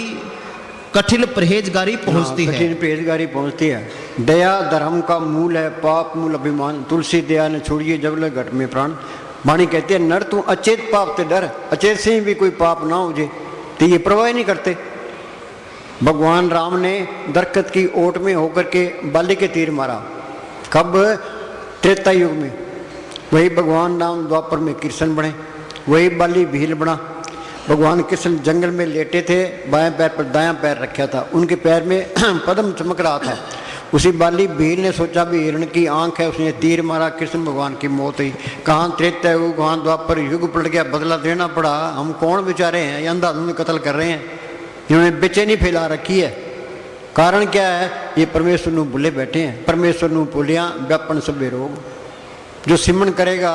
कठिन परहेजगारी पहुंचती है। कठिन परहेजगारी पहुंचती है। दया धर्म का मूल है, पाप मूल अभिमान। तुलसी दया ने छोड़िए जब ले घट में प्राण। वाणी कहती है नर तू अचेत पाप ते डर, अचेत से भी कोई पाप ना हो जे, तो ये परवाह नहीं करते। भगवान राम ने दरख्त की ओट में होकर के बाली के तीर मारा, कब? त्रेता युग में। वही भगवान राम द्वापर में कृष्ण बने, वही बाली भील बना। भगवान कृष्ण जंगल में लेटे थे, बाएं पैर पर दायां पैर रखा था, उनके पैर में पद्म चमक रहा था। उसी बाली भील ने सोचा भी हिरण की आंख है, उसने तीर मारा, कृष्ण भगवान की मौत हुई। कहाँ त्रेता युग, कहाँ द्वापर युग पलट गया, बदला देना पड़ा। हम कौन बेचारे हैं, ये अंधाधुंध कत्ल कर रहे हैं, इन्होंने बेचैनी फैला रखी है। कारण क्या है? ये परमेश्वर नू भुले बैठे हैं। परमेश्वर नू भुलिया व्यापन सभे रोग। जो सिमरन करेगा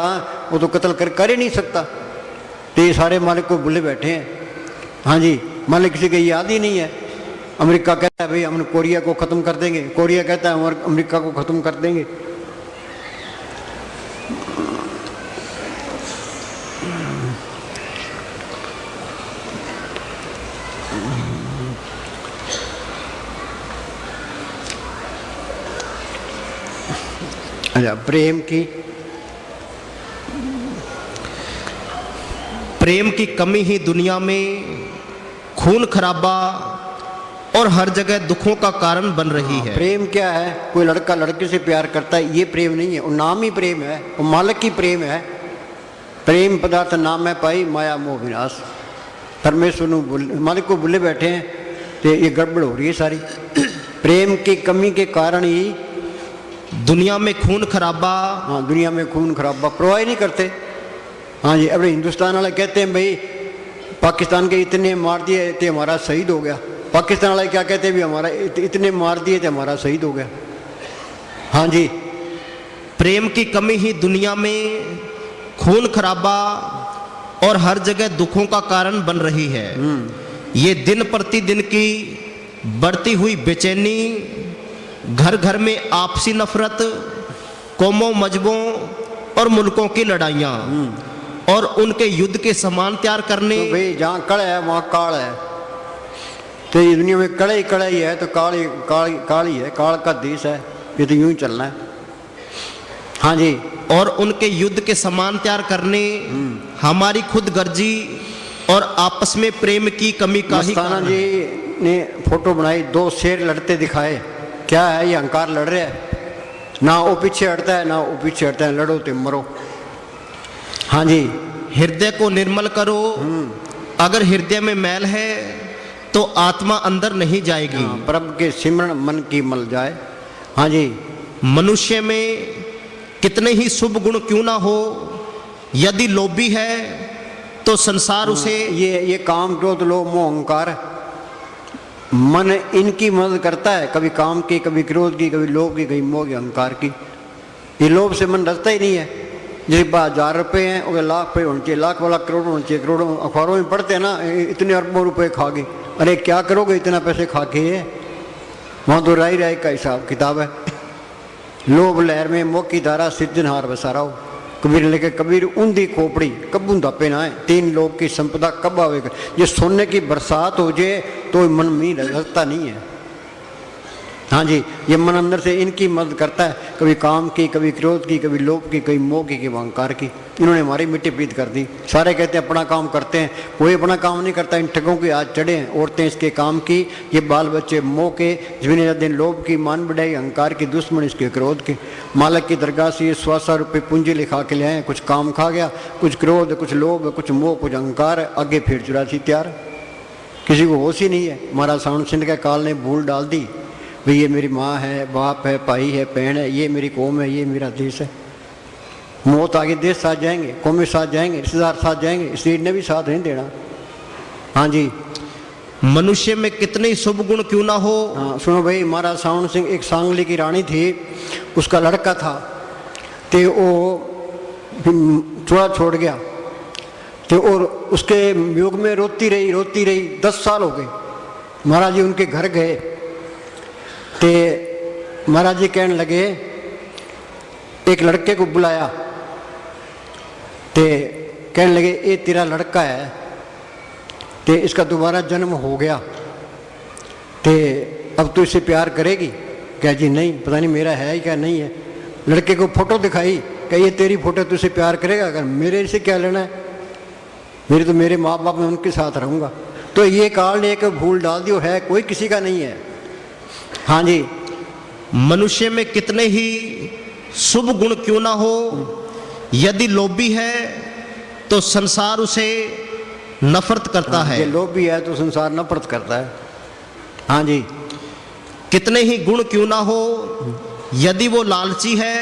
वो तो कत्ल कर ही नहीं सकता, तो ये सारे मालिक को भूले बैठे हैं। हाँ जी, मालिक किसी की याद ही नहीं है। अमेरिका कहता है भाई हम कोरिया को ख़त्म कर देंगे, कोरिया कहता है हम अमेरिका को ख़त्म कर देंगे। अच्छा, प्रेम की कमी ही दुनिया में खून खराबा और हर जगह दुखों का कारण बन रही है। प्रेम क्या है? कोई लड़का लड़के से प्यार करता है, ये प्रेम नहीं है, वो नाम ही प्रेम है, वो मालिक की प्रेम है। प्रेम पदार्थ नाम है पाई माया मोह विनाश। परमेश्वर मालिक को भूले बैठे हैं, तो ये गड़बड़ हो रही है सारी। प्रेम की कमी के कारण ही दुनिया में खून खराबा। हाँ, दुनिया में खून खराबा परवाह नहीं करते। हाँ जी, अब हिंदुस्तान वाले कहते हैं भाई पाकिस्तान के इतने मार दिए तो हमारा शहीद हो गया। पाकिस्तान वाले क्या कहते हैं भी हमारा इतने मार दिए तो हमारा शहीद हो गया। हाँ जी, प्रेम की कमी ही दुनिया में खून खराबा और हर जगह दुखों का कारण बन रही है। ये दिन प्रतिदिन की बढ़ती हुई बेचैनी, घर घर में आपसी नफरत, कौमों मजहबों और मुल्कों की लड़ाइयाँ और उनके युद्ध के सामान तैयार करने। तो भाई जहाँ कड़ है वहाँ काल है, तो ये दुनिया में कड़ा ही है, तो काल ही है, काल का देश है, ये तो यूं ही चलना है। हाँ जी, और उनके युद्ध के सामान तैयार करने हमारी खुद गर्जी और आपस में प्रेम की कमी का ही मस्ताना जी ने फोटो बनाई, 2 शेर लड़ते दिखाए। क्या है? ये अहंकार लड़ रहे हैं, ना वो पीछे हटता है ना वो पीछे हटता है, लड़ो तो मरो। हाँ जी, हृदय को निर्मल करो, अगर हृदय में मैल है तो आत्मा अंदर नहीं जाएगी। प्रभु के सिमरण मन की मल जाए। हाँ जी, मनुष्य में कितने ही शुभ गुण क्यों ना हो, यदि लोभी है तो संसार उसे ये काम क्रोध लोभ मोह अहंकार, मन इनकी मदद करता है, कभी काम की, कभी क्रोध की, कभी लोभ की, कभी मोह की, अहंकार की। ये लोभ से मन रचता ही नहीं है। जैसे 1000 रुपये हैं और लाख रुपये होने चाहिए, लाख वाला करोड़ होना चाहिए, करोड़ों। अखबारों में पढ़ते हैं ना, इतने अरबों रुपए खा गए। अरे क्या करोगे इतना पैसे खा के? वहाँ तो राय राय का हिसाब किताब है। लोभ लहर में मोह की धारा, सिद्धनहार बसारा हो। कबीर ने लिखे, कबीर ऊंधी खोपड़ी कब ऊंधापे ना है, 3 लोग की संपदा कब आवेगा। ये सोने की बरसात हो जाए तो मन में रचता नहीं है। हाँ जी, ये मन अंदर से इनकी मदद करता है, कभी काम की, कभी क्रोध की, कभी लोभ की, कभी मोह की, कभी अहंकार की। इन्होंने हमारी मिट्टी पीत कर दी। सारे कहते हैं अपना काम करते हैं, कोई अपना काम नहीं करता। इन ठगों के आज चढ़े हैं। औरतें इसके काम की, ये बाल बच्चे मोह के, जमीन दिन लोभ की, मान बढ़ाई अहंकार की, दुश्मन इसके क्रोध के। मालक की दरगाह से ये 100 रुपये पूंजी लिखा के ले आए, कुछ काम खा गया, कुछ क्रोध, कुछ लोभ, कुछ मोह, कुछ अहंकार, आगे फिर 84 तैयार। किसी को होश ही नहीं है। महाराज साउंड सिंह के काल ने भूल डाल दी, भाई ये मेरी माँ है, बाप है, भाई है, बहन है, ये मेरी कौम है, ये मेरा देश है। मौत आगे देश साथ जाएंगे, कौमें साथ जाएंगे, रिश्तेदार साथ जाएंगे, इसलिए ने भी साथ नहीं देना। हाँ जी, मनुष्य में कितने शुभ गुण क्यों ना हो। हाँ सुनो भाई, महाराज साउंड सिंह एक सांगली की रानी थी, उसका लड़का था, तो वो चूड़ा छोड़ गया, तो और उसके वियोग में रोती रही 10 साल हो गए। महाराज जी उनके घर गए, तो महाराज जी कहने लगे, एक लड़के को बुलाया, तो कहने लगे ये तेरा लड़का है, तो इसका दोबारा जन्म हो गया, तो अब तो इससे प्यार करेगी? क्या जी नहीं, पता नहीं मेरा है क्या नहीं है। लड़के को फोटो दिखाई, क्या ये तेरी फोटो, तुझसे प्यार करेगा? अगर मेरे से क्या लेना है, मेरे तो मेरे माँ बाप, मैं उनके साथ रहूँगा। तो ये काल ने एक भूल डाल दी, है कोई किसी का नहीं है। हाँ जी, मनुष्य में कितने ही शुभ गुण क्यों ना हो, यदि लोभी है तो संसार उसे नफरत करता है। ये लोभी है तो संसार नफरत करता है। हाँ जी, कितने ही गुण क्यों ना हो, यदि वो लालची है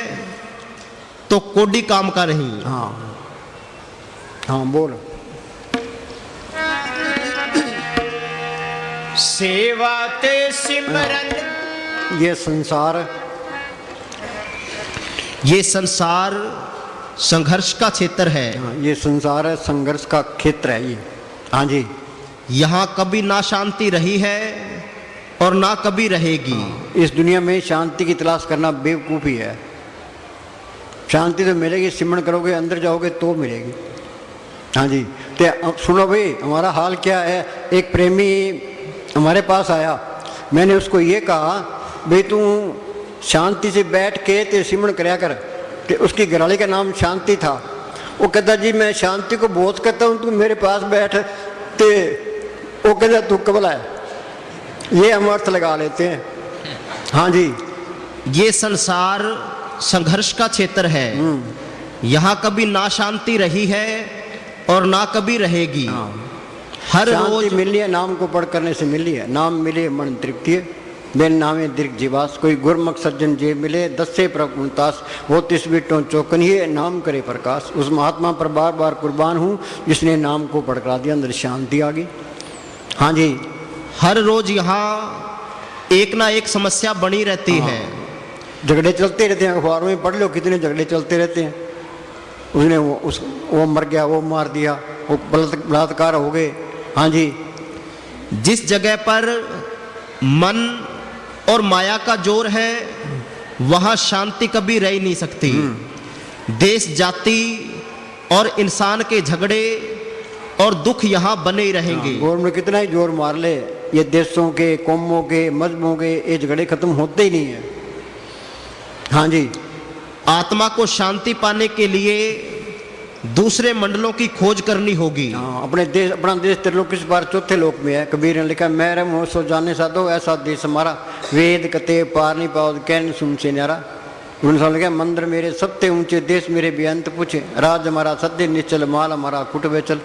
तो कोडी काम का नहीं। हाँ हाँ बोल। सेवा ते सिमरन, ये संसार संघर्ष का क्षेत्र है। हाँ, ये संसार है, संघर्ष का क्षेत्र है ये। हाँ जी, यहाँ कभी ना शांति रही है और ना कभी रहेगी। इस दुनिया में शांति की तलाश करना बेवकूफ़ी है। शांति तो मिलेगी, सिमरन करोगे, अंदर जाओगे तो मिलेगी। हाँ जी, तो सुनो भाई, हमारा हाल क्या है। एक प्रेमी हमारे पास आया, मैंने उसको ये कहा, भाई तू शांति से बैठ के ते सिमरन कराया कर। तो उसकी घरवाली का नाम शांति था। वो कहता जी मैं शांति को बहुत कहता हूँ, तू मेरे पास बैठ। ते वो कहता तू कबला है। ये हम अर्थ लगा लेते हैं। हाँ जी, ये संसार संघर्ष का क्षेत्र है। यहाँ कभी ना शांति रही है और ना कभी रहेगी। हर रोज मिली है, नाम को पढ़ करने से मिली है। नाम मिले मन तृप्ति, बेन नामे दीर्घ जीवास। कोई गुरमुख सज्जन जे मिले, 10 से प्रभुतास, वो 30 बिटों चौकन ही नाम करे प्रकाश। उस महात्मा पर बार बार कुर्बान हूँ जिसने नाम को पढ़ करा दिया, अंदर शांति आ गई। हाँ जी, हर रोज यहाँ एक ना एक समस्या बनी रहती है। झगड़े चलते रहते हैं, अखबारों में पढ़ लो कितने झगड़े चलते रहते हैं। उसने वो मर गया, वो मार दिया, वो बलात्कार हो गए। हाँ जी, जिस जगह पर मन और माया का जोर है वहाँ शांति कभी रह नहीं सकती। देश जाति और इंसान के झगड़े और दुख यहाँ बने ही रहेंगे। गवर्नमेंट कितना ही जोर मार ले, ये देशों के, कौमों के, मजहबों के ये झगड़े खत्म होते ही नहीं है। हाँ जी, आत्मा को शांति पाने के लिए दूसरे मंडलों की खोज करनी होगी। हाँ, अपना देश त्रिलोक किस बार 4थे लोक में है। कबीर ने लिखा, मेरे मुँह सो जाने साधो ऐसा देश हमारा, वेद कते पार नहीं पाओ कैन सुन से न्यारा। उन्होंने लिखा, मंदिर मेरे सबसे ऊंचे, देश मेरे बेअंत पूछे, राज हमारा सद्य निश्चल, माल हमारा कुट बेचल।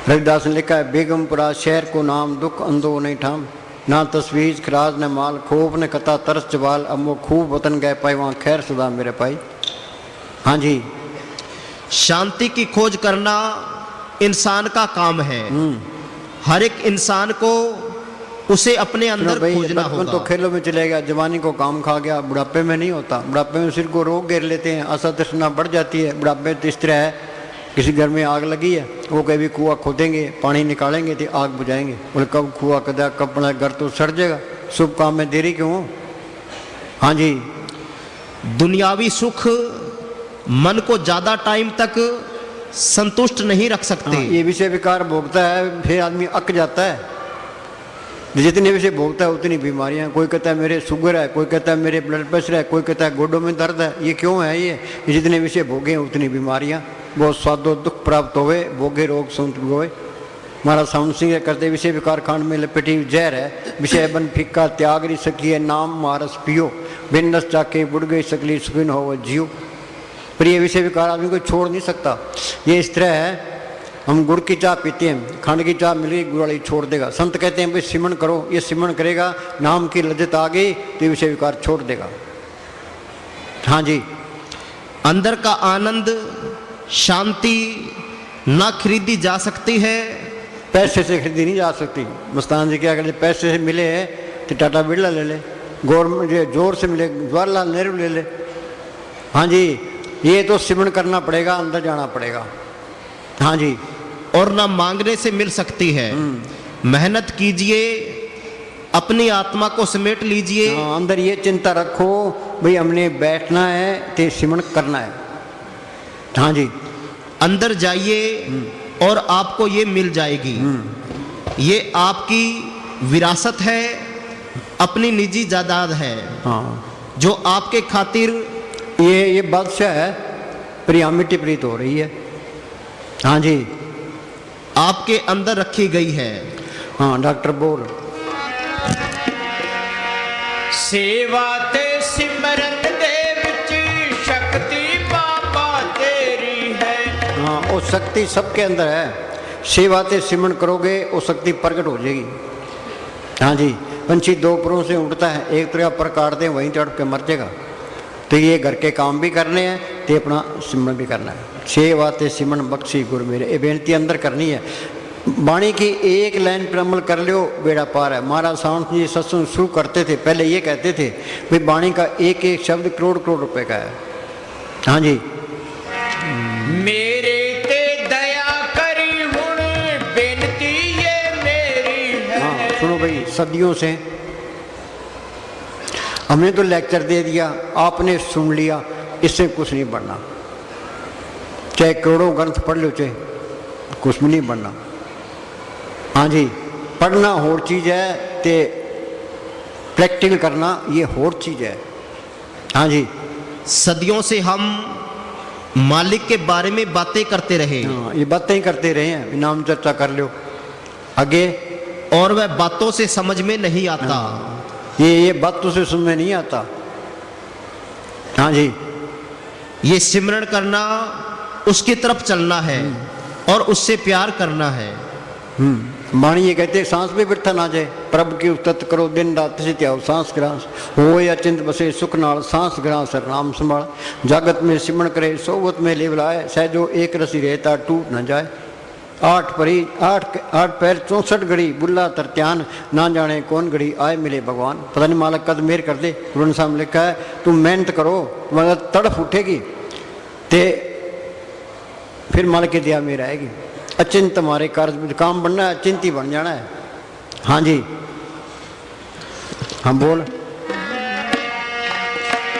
रविदास ने लिखा है, बेगमपुरा शहर को नाम, दुख अंधो नहीं ठाम, ना तस्वीर खराज न माल, खूब ने कता तरस जवाल, अमो खूब वतन गए पाई, वहाँ खैर सदा मेरे पाई। हाँ जी, शांति की खोज करना इंसान का काम है। हर एक इंसान को उसे अपने अंदर भाई खोजना बचपन होगा। तो खेलों में चले गया, जवानी को काम खा गया, बुढ़ापे में नहीं होता। बुढ़ापे में सिर को रोग घेर लेते हैं, आशा तृष्णा बढ़ जाती है। बुढ़ापे तो इस तरह है, किसी घर में आग लगी है, वो कभी कुआं खोदेंगे, पानी निकालेंगे तो आग बुझाएंगे। बोले कब कुआं कदा कब बना, घर तो सड़ जाएगा, शुभ काम में देरी क्यों हो। हाँ जी, दुनियावी सुख मन को ज्यादा टाइम तक संतुष्ट नहीं रख सकते। हाँ, ये विषय विकार भोगता है, फिर आदमी अक जाता है। जितने विषय भोगता है उतनी बीमारियां। कोई कहता है मेरे शुगर है, कोई कहता है मेरे ब्लड प्रेशर है, कोई कहता है गोडों में दर्द है। ये क्यों है? ये जितने विषय भोगे उतनी बीमारियां। बहुत स्वादो दुख प्राप्त होवे, भोगे रोग संत होवे। महाराज साउंड सिंह करते विषय विकार खांड में लपेटी जहर है, विषय बन फिक्का त्याग री सकी है, नाम मारस पियो, बिन नस चाके बुढ़ गई सकली सुखिन हो जियो। पर ये विषय विकार आदमी को छोड़ नहीं सकता। ये इस तरह है, हम गुड़ की चाय पीते हैं, खंड की चाय मिल गई, गुड़ वाली छोड़ देगा। संत कहते हैं भाई सिमरन करो, ये सिमरन करेगा, नाम की लज्जत आ गई तो ये विषय विकार छोड़ देगा। हाँ जी, अंदर का आनंद शांति ना खरीदी जा सकती है, पैसे से खरीदी नहीं जा सकती। मस्तान जी क्या कहते, पैसे से मिले तो टाटा बिरला ले ले, गवर्नमेंट जोर से मिले जवाहरलाल नेहरू ले ले। हाँ जी, ये तो सिमरन करना पड़ेगा, अंदर जाना पड़ेगा। हाँ जी, और ना मांगने से मिल सकती है। मेहनत कीजिए, अपनी आत्मा को समेट लीजिए। हाँ, अंदर ये चिंता रखो भाई हमने बैठना है तो सिमरन करना है। हाँ जी, अंदर जाइए और आपको ये मिल जाएगी। ये आपकी विरासत है, अपनी निजी जायदाद है। हाँ, जो आपके खातिर ये बादशाह है, प्रिया मिट्टी प्रीत हो रही है। हाँ जी, आपके अंदर रखी गई है। हाँ डॉक्टर बोल। सेवा ते सिमरन दे विच शक्ति बाबा तेरी है। हाँ, वो शक्ति सबके अंदर है। सेवा ते सिमरन करोगे वो शक्ति प्रकट हो जाएगी। हाँ जी, पंछी दो पुरों से उड़ता है, एक तरह पर काट दें वहीं तड़प के मर जाएगा। तो ये घर के काम भी करने हैं तो अपना सिमरन भी करना है। सेवा ते सिमरन बख्शी गुरु मेरे, ये बेनती अंदर करनी है। वाणी की एक लाइन पर अमल कर लो, बेड़ा पार है। महाराज सावंत जी सत्संग शुरू करते थे, पहले ये कहते थे भाई वाणी का एक एक शब्द करोड़ करोड़ रुपए का है। हाँ जी, मेरे ते दया करी हुण बेनती ये मेरी है। हाँ सुनो भाई, सदियों से हमने तो लेक्चर दे दिया, आपने सुन लिया, इससे कुछ नहीं बढ़ना। चाहे करोड़ों ग्रंथ पढ़ लो, चाहे कुछ भी नहीं बढ़ना। हाँ जी, पढ़ना होर चीज़ है ते प्रैक्टिकल करना ये होर चीज़ है। हाँ जी, सदियों से हम मालिक के बारे में बातें करते रहे। हाँ ये बातें ही करते रहे हैं, नाम चर्चा कर लो आगे। और वह बातों से समझ में नहीं आता। ये बातों से समझ में नहीं आता। हाँ जी, ये सिमरन करना, उसकी तरफ चलना है और उससे प्यार करना है। वाणी ये कहते सांस भी बिरथा ना जाए, प्रभु की उस्तत करो दिन रात से त्याओ सांस ग्रास हो या चिंत बसे सुख नाल सांस ग्रास नाम संभाल। जागत में सिमरन करे सोवत में लेव लाए, सहजो एक रसी रहता टूट न जाए। आठ पैर 64 घड़ी बुल्ला तरत्यान, ना जाने कौन घड़ी आए मिले भगवान। पता नहीं मालक कद मेहर कर दे। गुरु साहब लिखा है तुम मेहनत करो, मगर तड़फ उठेगी ते फिर मालक की दया मेर आएगी। अचिंत हमारे कार्य काम बनना है, अचिंत ही बन जाना है। हाँ जी, हम बोल।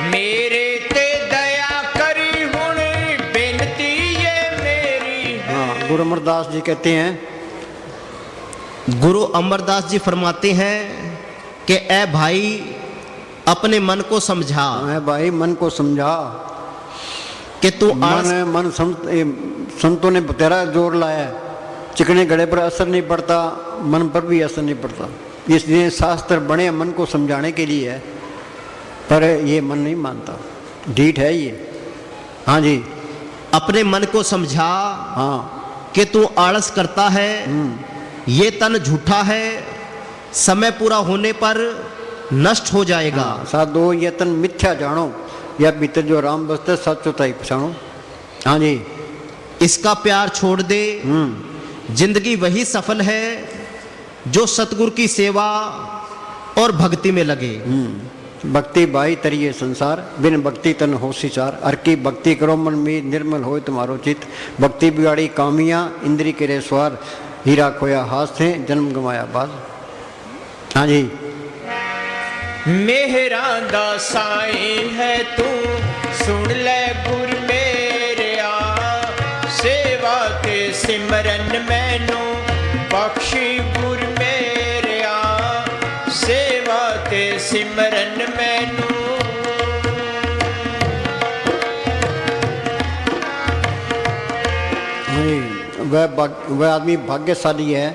मेरे ते दया करी हुण बेनती ये मेरी है। हाँ, गुरु अमरदास जी कहते हैं, गुरु अमरदास जी फरमाते हैं कि ए भाई अपने मन को समझा। मैं भाई मन को समझा कि तू आलस मन संतों ने तेरा जोर लाया, चिकने घड़े पर असर नहीं पड़ता, मन पर भी असर नहीं पड़ता। इसलिए शास्त्र बने मन को समझाने के लिए है, पर ये मन नहीं मानता, ढीठ है ये। हाँ जी, अपने मन को समझा हाँ कि तू आलस करता है, ये तन झूठा है, समय पूरा होने पर नष्ट हो जाएगा। हाँ, साधो ये तन मिथ्या जानो, या भीतर जो राम बसते सचोता ही पछाणो। हाँ जी, इसका प्यार छोड़ दे, जिंदगी वही सफल है जो सतगुरु की सेवा और भक्ति में लगे। भक्ति बाई तरिए संसार, बिन भक्ति तन होशिचार। हर की भक्ति करो मन में निर्मल होए तुम्हारो चित। भक्ति बिगाड़ी कामिया इंद्री के रेसवार। हीरा खोया हाथ से जन्म गंवाया बाज। हाँ जी। मेहरा दा साईं है तू सुन ले गुर मेरिया। सेवा ते सिमरन मैनू बख्शी गुर मेरिया। सेवा ते सिमरन मैनू। वह आदमी भाग्यशाली है,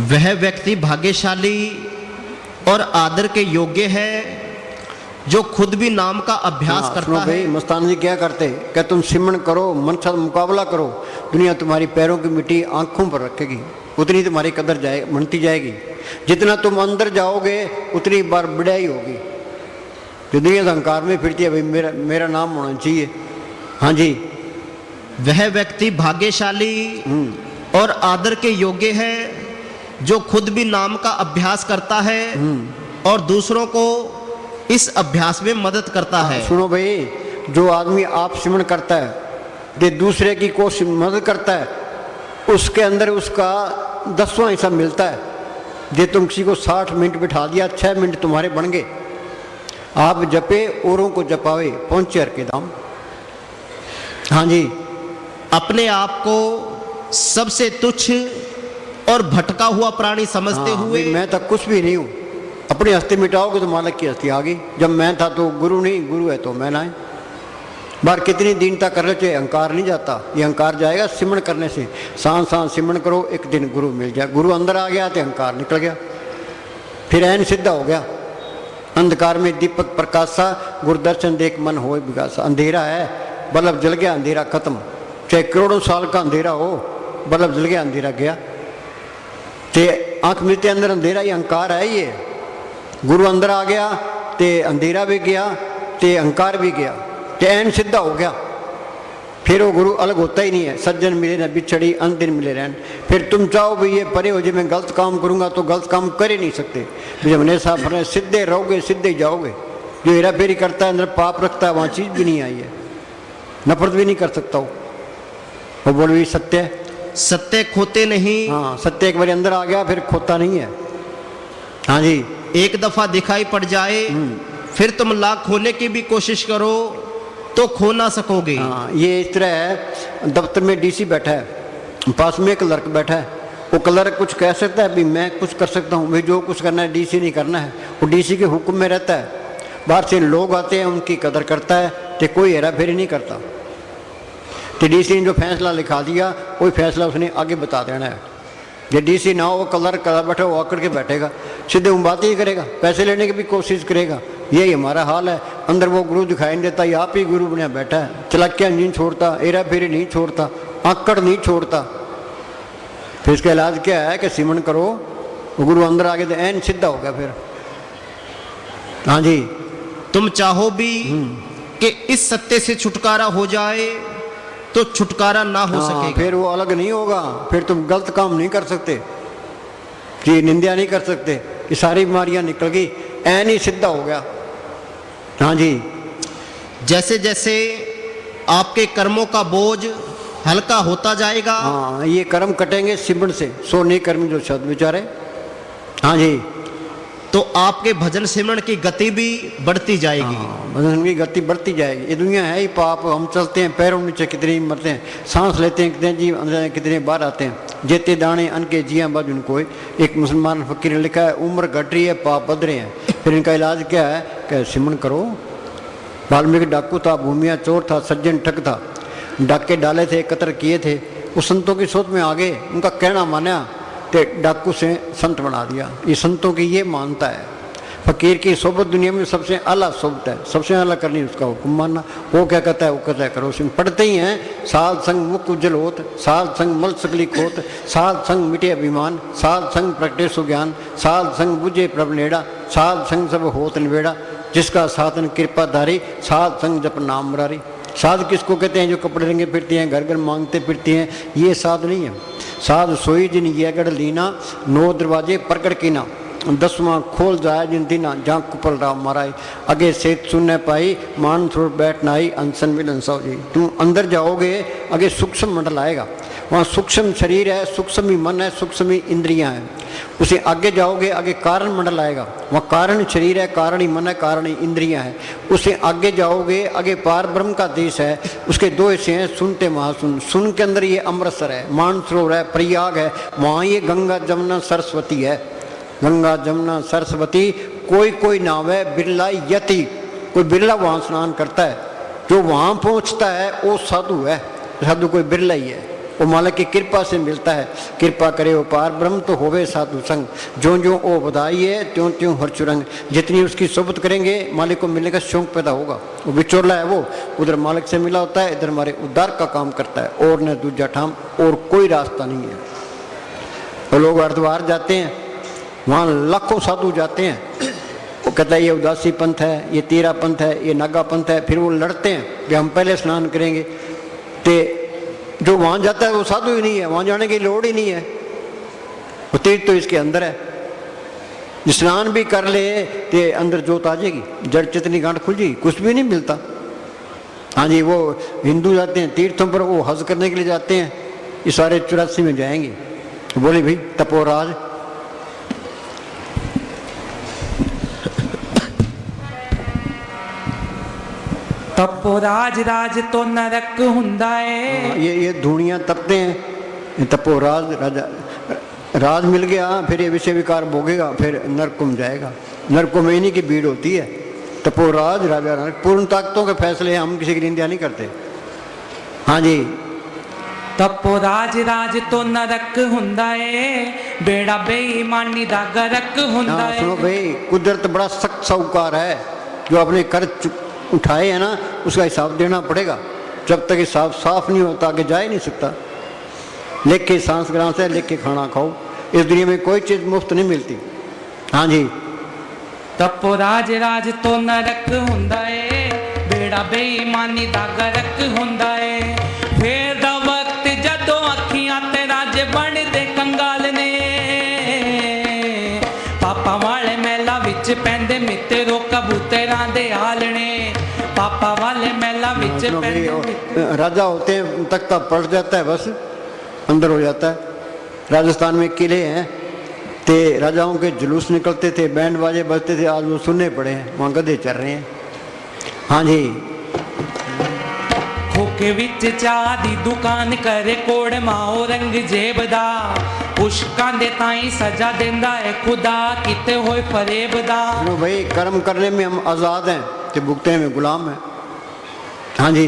वह व्यक्ति भाग्यशाली और आदर के योग्य है जो खुद भी नाम का अभ्यास करता है। भाई मस्तान जी क्या करते क्या, तुम सिमरन करो, मन साथ मुकाबला करो, दुनिया तुम्हारी पैरों की मिट्टी आंखों पर रखेगी, उतनी तुम्हारी कदर बनती जाएगी। जितना तुम अंदर जाओगे उतनी बार बढ़ाई होगी। जो दुनिया अहंकार में फिरती है, भाई मेरा नाम होना चाहिए। हाँ जी। वह व्यक्ति भाग्यशाली और आदर के योग्य है जो खुद भी नाम का अभ्यास करता है और दूसरों को इस अभ्यास में मदद करता है। सुनो भाई, जो आदमी आप सिमरन करता है, जो दूसरे की कोशिश मदद करता है, उसके अंदर उसका 10वां हिस्सा मिलता है। जो तुम किसी को 60 मिनट बिठा दिया, 6 मिनट तुम्हारे बन गए। आप जपे औरों को जपावे, पहुंचे हर के धाम। हाँ जी। अपने आप को सबसे तुच्छ और भटका हुआ प्राणी समझते हुए, मैं तो कुछ भी नहीं हूँ, अपनी हस्ती मिटाओगे तो मालिक की हस्ती आ गई। जब मैं था तो गुरु नहीं, गुरु है तो मैं ना है। बार कितनी दीनता कर रहे थे, अहंकार नहीं जाता। ये अहंकार जाएगा सिमरन करने से। सांस सांस सिमरन करो, एक दिन गुरु मिल जाए। गुरु अंदर आ गया तो अहंकार निकल गया, फिर ऐन सिद्धा हो गया। अंधकार में दीपक प्रकाशा, गुरुदर्शन देख मन होए विकासा। अंधेरा है, बल्ब जल गया, अंधेरा खत्म। चाहे करोड़ों साल का अंधेरा हो, बल्ब जल गया, अंधेरा गया। ते आंख मिलते अंदर अंधेरा, ये अहंकार है। ये गुरु अंदर आ गया ते अंधेरा भी गया, ते अहंकार भी गया, ते ऐन सिद्धा हो गया। फिर वो गुरु अलग होता ही नहीं है। सज्जन मिले न बिछड़ी, अंत दिन मिले रहन। फिर तुम चाहो भी ये परे हो, जब मैं गलत काम करूंगा तो गलत काम कर ही नहीं सकते। जब हमने साफ सीधे रहोगे सीधे ही जाओगे। जो हेरा फेरी करता है, अंदर पाप रखता है, वहाँ चीज भी नहीं आई है। नफरत भी नहीं कर सकता वो बोल भी सत्य है। सत्य खोते नहीं। हाँ, सत्य एक बार अंदर आ गया फिर खोता नहीं है। हाँ जी। एक दफा दिखाई पड़ जाए, फिर तुम लाख खोने की भी कोशिश करो तो खो ना सकोगे। हाँ, ये इस तरह है। दफ्तर में डीसी बैठा है, पास में क्लर्क बैठा है। वो क्लर्क कुछ कह सकता है, भी मैं कुछ कर सकता हूँ, भाई जो कुछ करना है डीसी नहीं करना है। वो डीसी के हुक्म में रहता है। बाहर से लोग आते हैं, उनकी कदर करता है, तो कोई हेरा फेरी नहीं करता। तो डीसी ने जो फैसला लिखा दिया, कोई फैसला उसने आगे बता देना है। जो डीसी ना हो, वो क्लर्क बैठा, वो आकर के बैठेगा, सीधे बात ही करेगा, पैसे लेने की भी कोशिश करेगा। यही हमारा हाल है। अंदर वो गुरु दिखाई नहीं देता, यहाँ पे गुरु बना बैठा है। चलाकियाँ नहीं छोड़ता, हेरा फेरी नहीं छोड़ता, आकड़ नहीं छोड़ता। फिर इसका इलाज क्या है कि सिमरन करो, वो गुरु अंदर आ गए तो ऐन सिद्धा हो गया फिर। हाँ जी। तुम चाहो भी कि इस सत्य से छुटकारा हो जाए तो छुटकारा ना हो सकेगा। फिर वो अलग नहीं होगा। फिर तुम गलत काम नहीं कर सकते, कि निंदा नहीं कर सकते, ये सारी बीमारियां निकल गई, ऐन ही सिद्धा हो गया। हाँ जी। जैसे जैसे आपके कर्मों का बोझ हल्का होता जाएगा, हाँ, ये कर्म कटेंगे सिमरन से। सो नहीं कर्म जो सद बेचारे। हाँ जी। तो आपके भजन सिमरन की गति भी बढ़ती जाएगी। भजन की गति बढ़ती जाएगी। ये दुनिया है ही पाप। हम चलते हैं पैरों नीचे, कितने मरते हैं, सांस लेते हैं कितने जी अंदर, कितने बाहर आते हैं। जेते दाने अन के जिया बाज उनको। एक मुसलमान फकीर ने लिखा है, उम्र घट रही है, पाप बढ़ रहे हैं। फिर इनका इलाज क्या है कि सिमरन करो। वाल्मीकि डाकू था, भूमिया चोर था, सज्जन ठग था, डाके डाले थे, एकत्र किए थे। वो संतों की सोच में आ गए, उनका कहना माना, तो डाकू से संत बना दिया। ये संतों की ये मानता है। फकीर की सोबत दुनिया में सबसे आला सोबत है, सबसे आला करनी उसका हुक्म मानना। वो क्या कहता है वो कहता है करो। उसमें पढ़ते ही हैं, साध संग मुख उज्जवल होत, साध संग मल सकली खोत, साध संग मिटे अभिमान, साध संग प्रगटे सुज्ञान, साध संग बुझे प्रभ नेड़ा, साध संग सब होत निबेड़ा, जिसका साधन कृपाधारी, साध संग जप नाम मुरारी। साध किसको कहते हैं? जो कपड़े रंगे फिरते हैं, घर घर मांगते फिरते हैं, ये साध नहीं है। साध सोई जिन ये गढ़ लीना, 9 दरवाजे प्रकट कीना, 10वां खोल जाए जिन दीना, जहाँ कुपल राम महाराज, आगे सेत सुनने पाई, मान थोड़ बैठना आई, अनसन मिलन सौ जी। तुम अंदर जाओगे, आगे सूक्ष्म मंडल आएगा, वहाँ सूक्ष्म शरीर है, सूक्ष्म ही मन है, सूक्ष्म ही इंद्रियां हैं। उसे आगे जाओगे, आगे कारण मंडल आएगा, वहाँ कारण शरीर है, कारण ही मन है, कारण ही इंद्रियां हैं। उसे आगे जाओगे, आगे पार ब्रह्म का देश है, उसके 2 हिस्से हैं, सुनते महासुन, सुन के अंदर ये अमृतसर है, मानसरोवर है, प्रयाग है, वहाँ ये गंगा जमुना सरस्वती है, गंगा जमुना सरस्वती। कोई कोई नाव है बिरला यति, कोई बिरला वहाँ स्नान करता है, जो वहाँ पहुँचता है वो साधु है, साधु कोई बिरला ही है, वो मालिक की कृपा से मिलता है। कृपा करे वो पार ब्रह्म तो होवे साधु संग, जो जो वो बधाई है त्यों त्यों हर चुरंग। जितनी उसकी सोबत करेंगे मालिक को मिलने का शौक पैदा होगा। वो बिचौला है, वो उधर मालिक से मिला होता है, इधर हमारे उद्धार का काम करता है, और न दूजा ठाम और कोई रास्ता नहीं है। तो लोग हरिद्वार जाते हैं, वहाँ लाखों साधु जाते हैं, वो कहता है ये उदासी पंथ है, ये तेरा पंथ है, ये नागा पंथ है, फिर वो लड़ते हैं कि हम पहले स्नान करेंगे। तो जो वहाँ जाता है वो साधु ही नहीं है, वहाँ जाने की लोड़ ही नहीं है, वो तीर्थ तो इसके अंदर है। स्नान भी कर ले तो अंदर जोत आ जाएगी, जड़ चितनी गांठ खुल जाएगी, कुछ भी नहीं मिलता। हाँ जी, वो हिंदू जाते हैं तीर्थों पर, वो हज करने के लिए जाते हैं, ये सारे 84 में जाएंगे। बोले भाई तपोराज, तपोराज राज तो नरक हुंदा है। ये धूणियाँ तपते हैं, ये तपोराज राजा, राज मिल गया फिर ये विषय विकार भोगेगा, फिर नरक में जाएगा। नरक में इन्हीं की भीड़ होती है। तपोराज राजा नरक, पूर्ण ताकतों के फैसले हम किसी की निंदा नहीं करते। हाँ जी, तपोराज राज तो नरक हुंदा है, बेड़ा बेईमानी दा गरक हुंदा हाँ, है। सुनो भाई, कुदरत बड़ा सख्त साहूकार है, जो अपने कर उठाए है ना उसका हिसाब देना पड़ेगा। जब तक हिसाब साफ नहीं होता आगे जा ही नहीं सकता। लेख के सांस ग्राम से लेख के खाना खाओ, इस दुनिया में कोई चीज मुफ्त नहीं मिलती। हाँ जी, तपोराज राज तो नरक हुंदा है, बेड़ा बेईमानी दा गरक हुंदा है। फेर दा वक्त जदों अखियां ते राज बनदे कंगाल ने, पापा वाले महला विच पैंदे मित्रो कबूतरां दे आलने, पापा वाले महला विच पैंदे। राजा होते हैं तख्ता पलट जाता है, बस अंदर हो जाता है। राजस्थान में किले हैं, ते राजाओं के जुलूस निकलते थे, बैंड बाजे बजते थे, आज वो सुनने पड़े हैं, वहाँ गधे चल रहे हैं। हाँ जी, खोके विच चाह दी दुकान करे कोड़ माओ रंगजेब दा, पुष्कां दे ताई सजा देंदा है खुदा, किते होए फरेब दा। सुनो भाई, कर्म करने में हम आज़ाद हैं, तो भुगतने में गुलाम हैं। हाँ जी,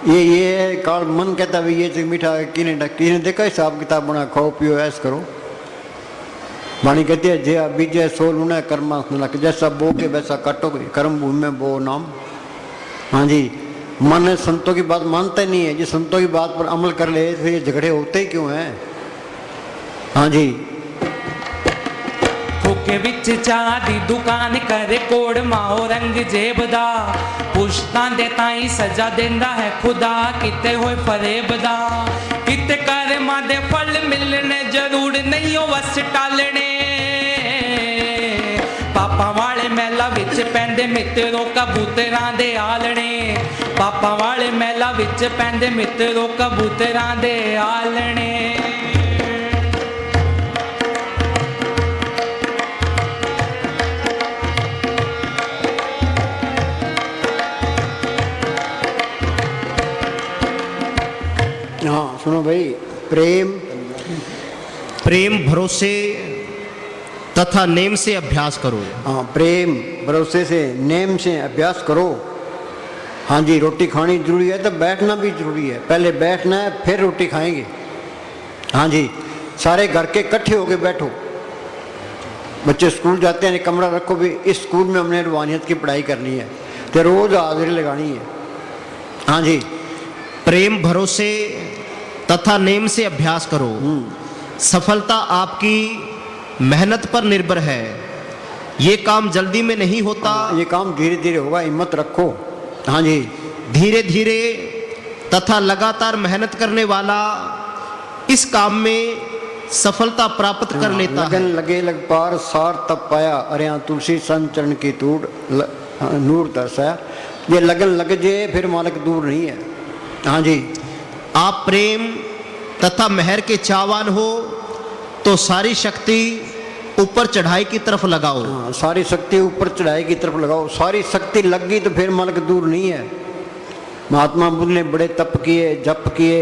ये काल मन कहता भाई ये मीठा किने देखा, हिसाब किताब बना, खाओ पियो ऐस करो। वाणी कहती है जे बीजे सो लूना कर्मा लक, जैसा बो के वैसा काटोगे, कर्म भूमि में बो नाम। हाँ जी, मन संतों की बात मानता ही नहीं है, जिस संतों की बात पर अमल कर ले तो ये झगड़े होते ही क्यों हैं। हाँ जी, खोके विच चाह दी दुकान करे कोड़ माओ रंगजेब दा, पुष्तां दे ताई सजा देंदा है खुदा, किते होए फरेब दा। किते कर्मां दे फल मिलने जरूर नहीं हो वस टालने, पापा वाले महला विच पैंदे मित्रो कबूतरां दे आलने, पापा वाले महला विच पैंदे मित्रो कबूतरां दे आलने। हाँ सुनो भाई, प्रेम प्रेम भरोसे तथा नेम से अभ्यास करो। हाँ, प्रेम भरोसे से नेम से अभ्यास करो। हाँ जी, रोटी खानी जरूरी है तो बैठना भी जरूरी है, पहले बैठना है फिर रोटी खाएंगे। हाँ जी, सारे घर के इकट्ठे होके बैठो। बच्चे स्कूल जाते हैं, कमरा रखो भी, इस स्कूल में हमने रूहानियत की पढ़ाई करनी है, तो रोज हाजिरी लगानी है। हाँ जी, प्रेम भरोसे तथा नेम से अभ्यास करो। सफलता आपकी मेहनत पर निर्भर है, ये काम जल्दी में नहीं होता, ये काम धीरे धीरे होगा, हिम्मत रखो। हाँ जी, धीरे धीरे तथा लगातार मेहनत करने वाला इस काम में सफलता प्राप्त कर लेता है। लगन लगे लग पार सार तब पाया, अरे तुलसी संत चरण की तूड़ नूर दर्शाया। ये लगन लग जाए फिर मालिक दूर नहीं है। हाँ जी, आप प्रेम तथा मेहर के चाहवान हो तो सारी शक्ति ऊपर चढ़ाई की तरफ लगाओ। हाँ, सारी शक्ति ऊपर चढ़ाई की तरफ लगाओ। सारी शक्ति लग गई तो फिर मालिक दूर नहीं है। महात्मा बुद्ध ने बड़े तप किए, जप किए,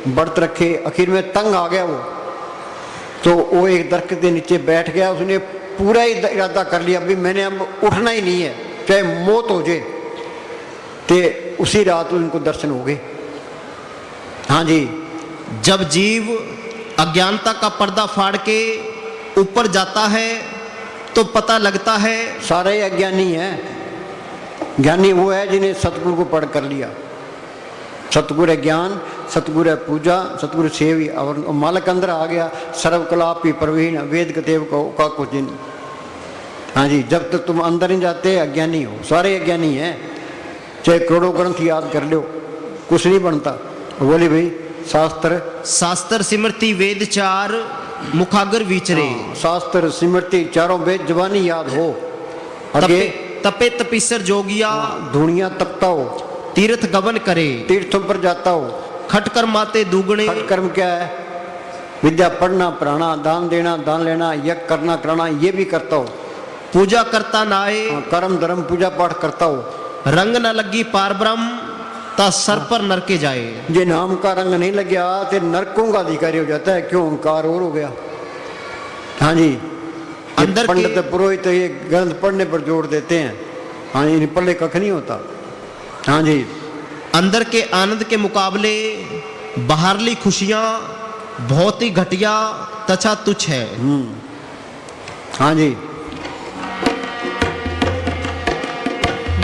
व्रत रखे, आखिर में तंग आ गया वो, तो वो एक दरख्त के नीचे बैठ गया। उसने पूरा ही इरादा कर लिया अभी मैंने अब उठना ही नहीं है, चाहे मौत हो जाए। तो उसी रात उनको दर्शन हो गए। हाँ जी, जब जीव अज्ञानता का पर्दा फाड़ के ऊपर जाता है तो पता लगता है सारे अज्ञानी हैं। ज्ञानी वो है जिन्हें सतगुरु को पढ़ कर लिया। सतगुरु है ज्ञान, सतगुरु है पूजा, सतगुरु सेवी। और मालक अंदर आ गया, सर्वकलापी प्रवीण वेद कतेव का कुछ दिन। हाँ जी, जब तक तुम अंदर नहीं जाते अज्ञानी हो। सारे अज्ञानी हैं, चाहे करोड़ों ग्रंथ याद कर लो, कुछ नहीं बनता। बोले भाई शास्त्र शास्त्र स्मृति वेद चार मुखागर विचरे। शास्त्र स्मृति चारों वेद जवानी याद हो। तपे आगे तपे तपीसर जोगिया धुनिया तपता हो, तीर्थ गमन करे। तीर्थों पर जाता हो। खटकर माते दुगने। खट कर्म क्या है? विद्या पढ़ना पढ़ाना, दान देना दान लेना, यज्ञ करना कराना, ये भी करता हो। पूजा करता नाए। कर्म धर्म पूजा पाठ करता हो। रंग न लगी पार ब्रह्म ता सर पर नरके जाए। जे नाम का रंग नहीं लग गया तो नरकों का अधिकारी हो जाता है। क्यों? ओंकार और हो गया। हाँ जी, अंदर पंडित पुरोहित तो ये ग्रंथ पढ़ने पर जोर देते हैं। हाँ, इन पढ़े कख नहीं होता। हाँ जी, अंदर के आनंद के मुकाबले बाहरली खुशियां बहुत ही घटिया तथा तुच्छ है। हाँ जी,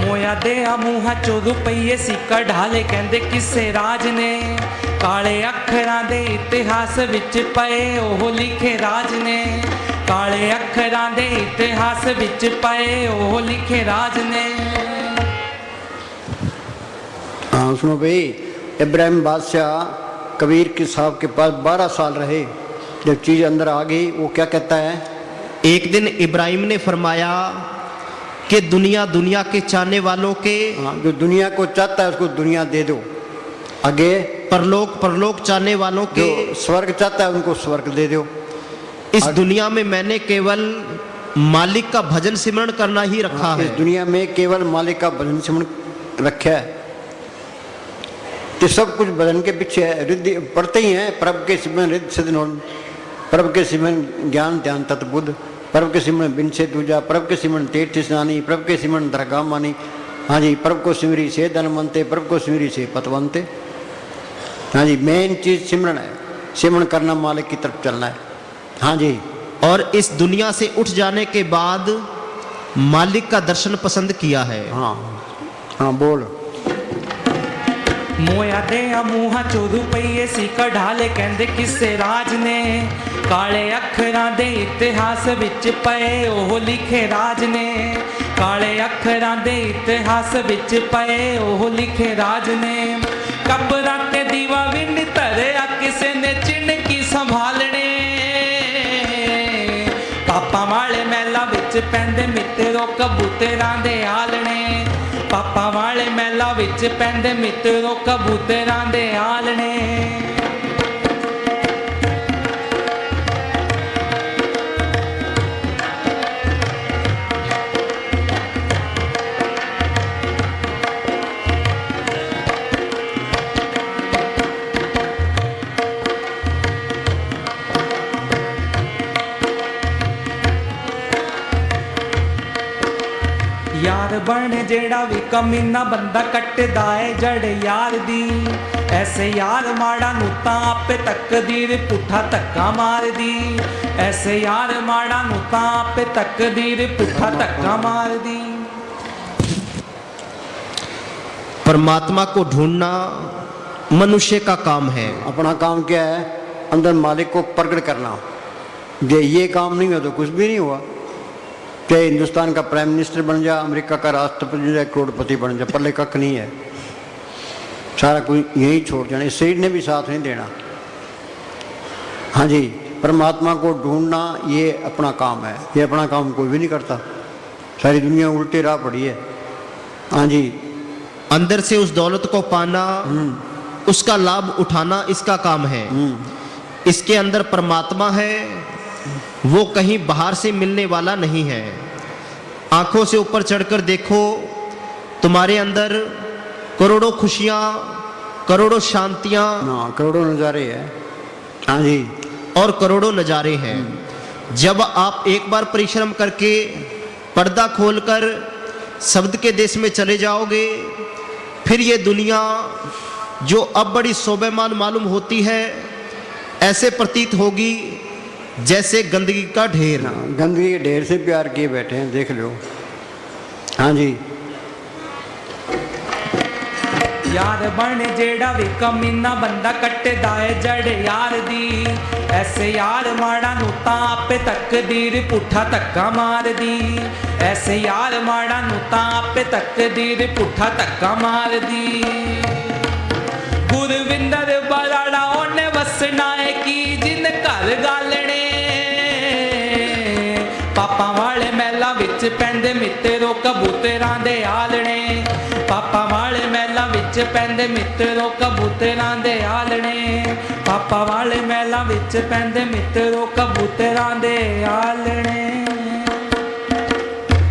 मोया दे मूहा 4 ਰੁਪਈਏ ਸਿੱਕਾ ਢਾਲੇ ਕਹਿੰਦੇ ਕਿਸੇ ਰਾਜ ਨੇ ਕਾਲੇ ਅੱਖਰਾਂ ਦੇ ਇਤਿਹਾਸ ਵਿੱਚ ਪਏ ਉਹ ਲਿਖੇ ਰਾਜ ਨੇ ਕਾਲੇ ਅੱਖਰਾਂ ਦੇ ਇਤਿਹਾਸ ਵਿੱਚ ਪਏ ਉਹ ਲਿਖੇ ਰਾਜ ਨੇ। हाँ सुनो भाई, इब्राहिम बादशाह कबीर के साहब के पास 12 साल रहे। जब चीज़ अंदर आ गई वो क्या कहता है? एक दिन इब्राहिम ने फरमाया कि दुनिया दुनिया के चाहने वालों के। हाँ, जो दुनिया को चाहता है उसको दुनिया दे दो। आगे परलोक परलोक चाहने वालों के। जो स्वर्ग चाहता है उनको स्वर्ग दे दो। इस दुनिया में मैंने केवल मालिक का भजन सिमरण करना ही रखा है। इस दुनिया में केवल मालिक का भजन सिमरण रखा है। तो सब कुछ भजन के पीछे है। रिद्धि पढ़ते ही हैं, प्रभ के सिमरन रिद्ध सिद्ध नोन, प्रभ के सिमरन ज्ञान ध्यान तत्बुद्ध, प्रभ के सिमरन बिन से दूजा, प्रभ के सिमरन तीर्थ स्नानी, प्रभ के सिमरन दरगाह मानी। हाँ जी, प्रभ को सिमरी से धनवंते, प्रभ को सिमरी से पतवंते। हाँ जी, मेन चीज सिमरन है। सिमरन करना, मालिक की तरफ चलना है। हाँ जी, और इस दुनिया से उठ जाने के बाद मालिक का दर्शन पसंद किया है। हाँ हाँ बोल। ਮੋਇਆ ਦੇ ਮੂੰਹਾਂ 'ਚੋਂ ਰੁਪਈਏ ਸਿੱਕਾ ਢਾਲੇ ਕਹਿੰਦੇ ਕਿਸੇ ਰਾਜ ਨੇ ਕਾਲੇ ਅੱਖਰਾਂ ਦੇ ਇਤਿਹਾਸ ਵਿੱਚ ਪਏ ਉਹ ਲਿਖੇ ਰਾਜ ਨੇ ਕਾਲੇ ਅੱਖਰਾਂ ਦੇ ਇਤਿਹਾਸ ਵਿੱਚ ਪਏ ਉਹ ਲਿਖੇ ਰਾਜ ਨੇ ਕਬਰਾਂ ਤੇ ਦੀਵਾ ਵੀ ਨੀ ਧਰਿਆ ਕਿਸੇ ਨੇ ਚਿਣਕੀ ਸੰਭਾਲਣੇ ਪਾਪਾ ਵਾਲੇ ਮਹਿਲਾਂ ਵਿੱਚ ਪੈਂਦੇ ਮਿੱਤਰੋ ਕਬੂਤਰਾਂ ਦੇ ਆਲਣੇ ਪਾਪਾ ਵਾਲੇ ਮਹਿਲਾਂ ਵਿੱਚ ਪੈਂਦੇ ਮਿੱਤਰੋ ਕਬੂਤਰਾਂ ਦੇ ਆਲਣੇ। यार बन जेड़ा भी कमीना बंदा कटदा है जड़ यार दी ऐसे यार माड़ा नूं तां आपे तकदीर पुठा धक्का मार दी ऐसे यार माड़ा नूं तां आपे तकदीर पुठा धक्का मार दी। परमात्मा को ढूंढना मनुष्य का काम है। अपना काम क्या है? अंदर मालिक को प्रकट करना। ये काम नहीं हो तो कुछ भी नहीं हुआ। चाहे हिंदुस्तान का प्राइम मिनिस्टर बन जा, अमेरिका का राष्ट्रपति बन जा, करोड़पति बन जा, पल्ले कख नहीं है। सारा कोई यही छोड़ जाना। शरीर ने भी साथ नहीं देना। हाँ जी, परमात्मा को ढूंढना ये अपना काम है, ये अपना काम कोई भी नहीं करता। सारी दुनिया उल्टे राह पड़ी है। हाँ जी, अंदर से उस दौलत को पाना, उसका लाभ उठाना इसका काम है। इसके अंदर परमात्मा है, वो कहीं बाहर से मिलने वाला नहीं है। आंखों से ऊपर चढ़कर देखो, तुम्हारे अंदर करोड़ों खुशियां, करोड़ों शांतियां, हाँ, करोड़ों नज़ारे है। हाँ जी, और करोड़ों नज़ारे हैं। जब आप एक बार परिश्रम करके पर्दा खोलकर शब्द के देश में चले जाओगे, फिर ये दुनिया जो अब बड़ी शोभायमान मालूम होती है, ऐसे प्रतीत होगी जैसे गंदगी का ढेर। हाँ, गंदगी के ढेर से प्यार किए बैठे हैं, देख लो। हाँ जी, यार बन जेड़ा भी कमीना बंदा कट्टदा है जड़ यार दी। ऐसे यार माड़ा नू तां आपे तकदीर पुट्ठा धक्का मार दी। ऐसे यार माड़ा नू तां आपे तकदीर पुट्ठा धक्का मार दी। गुरविंदर बराड़ा ओने वसना है की जिन घर गालने। पापा वाले महलां विच पैंदे मित्रो कबूतरां दे आलणे। पापा वाले महलां विच पैंदे मित्रो कबूतरां दे आलणे। पापा वाले महलां विच पैंदे मित्रो कबूतरां दे आलणे।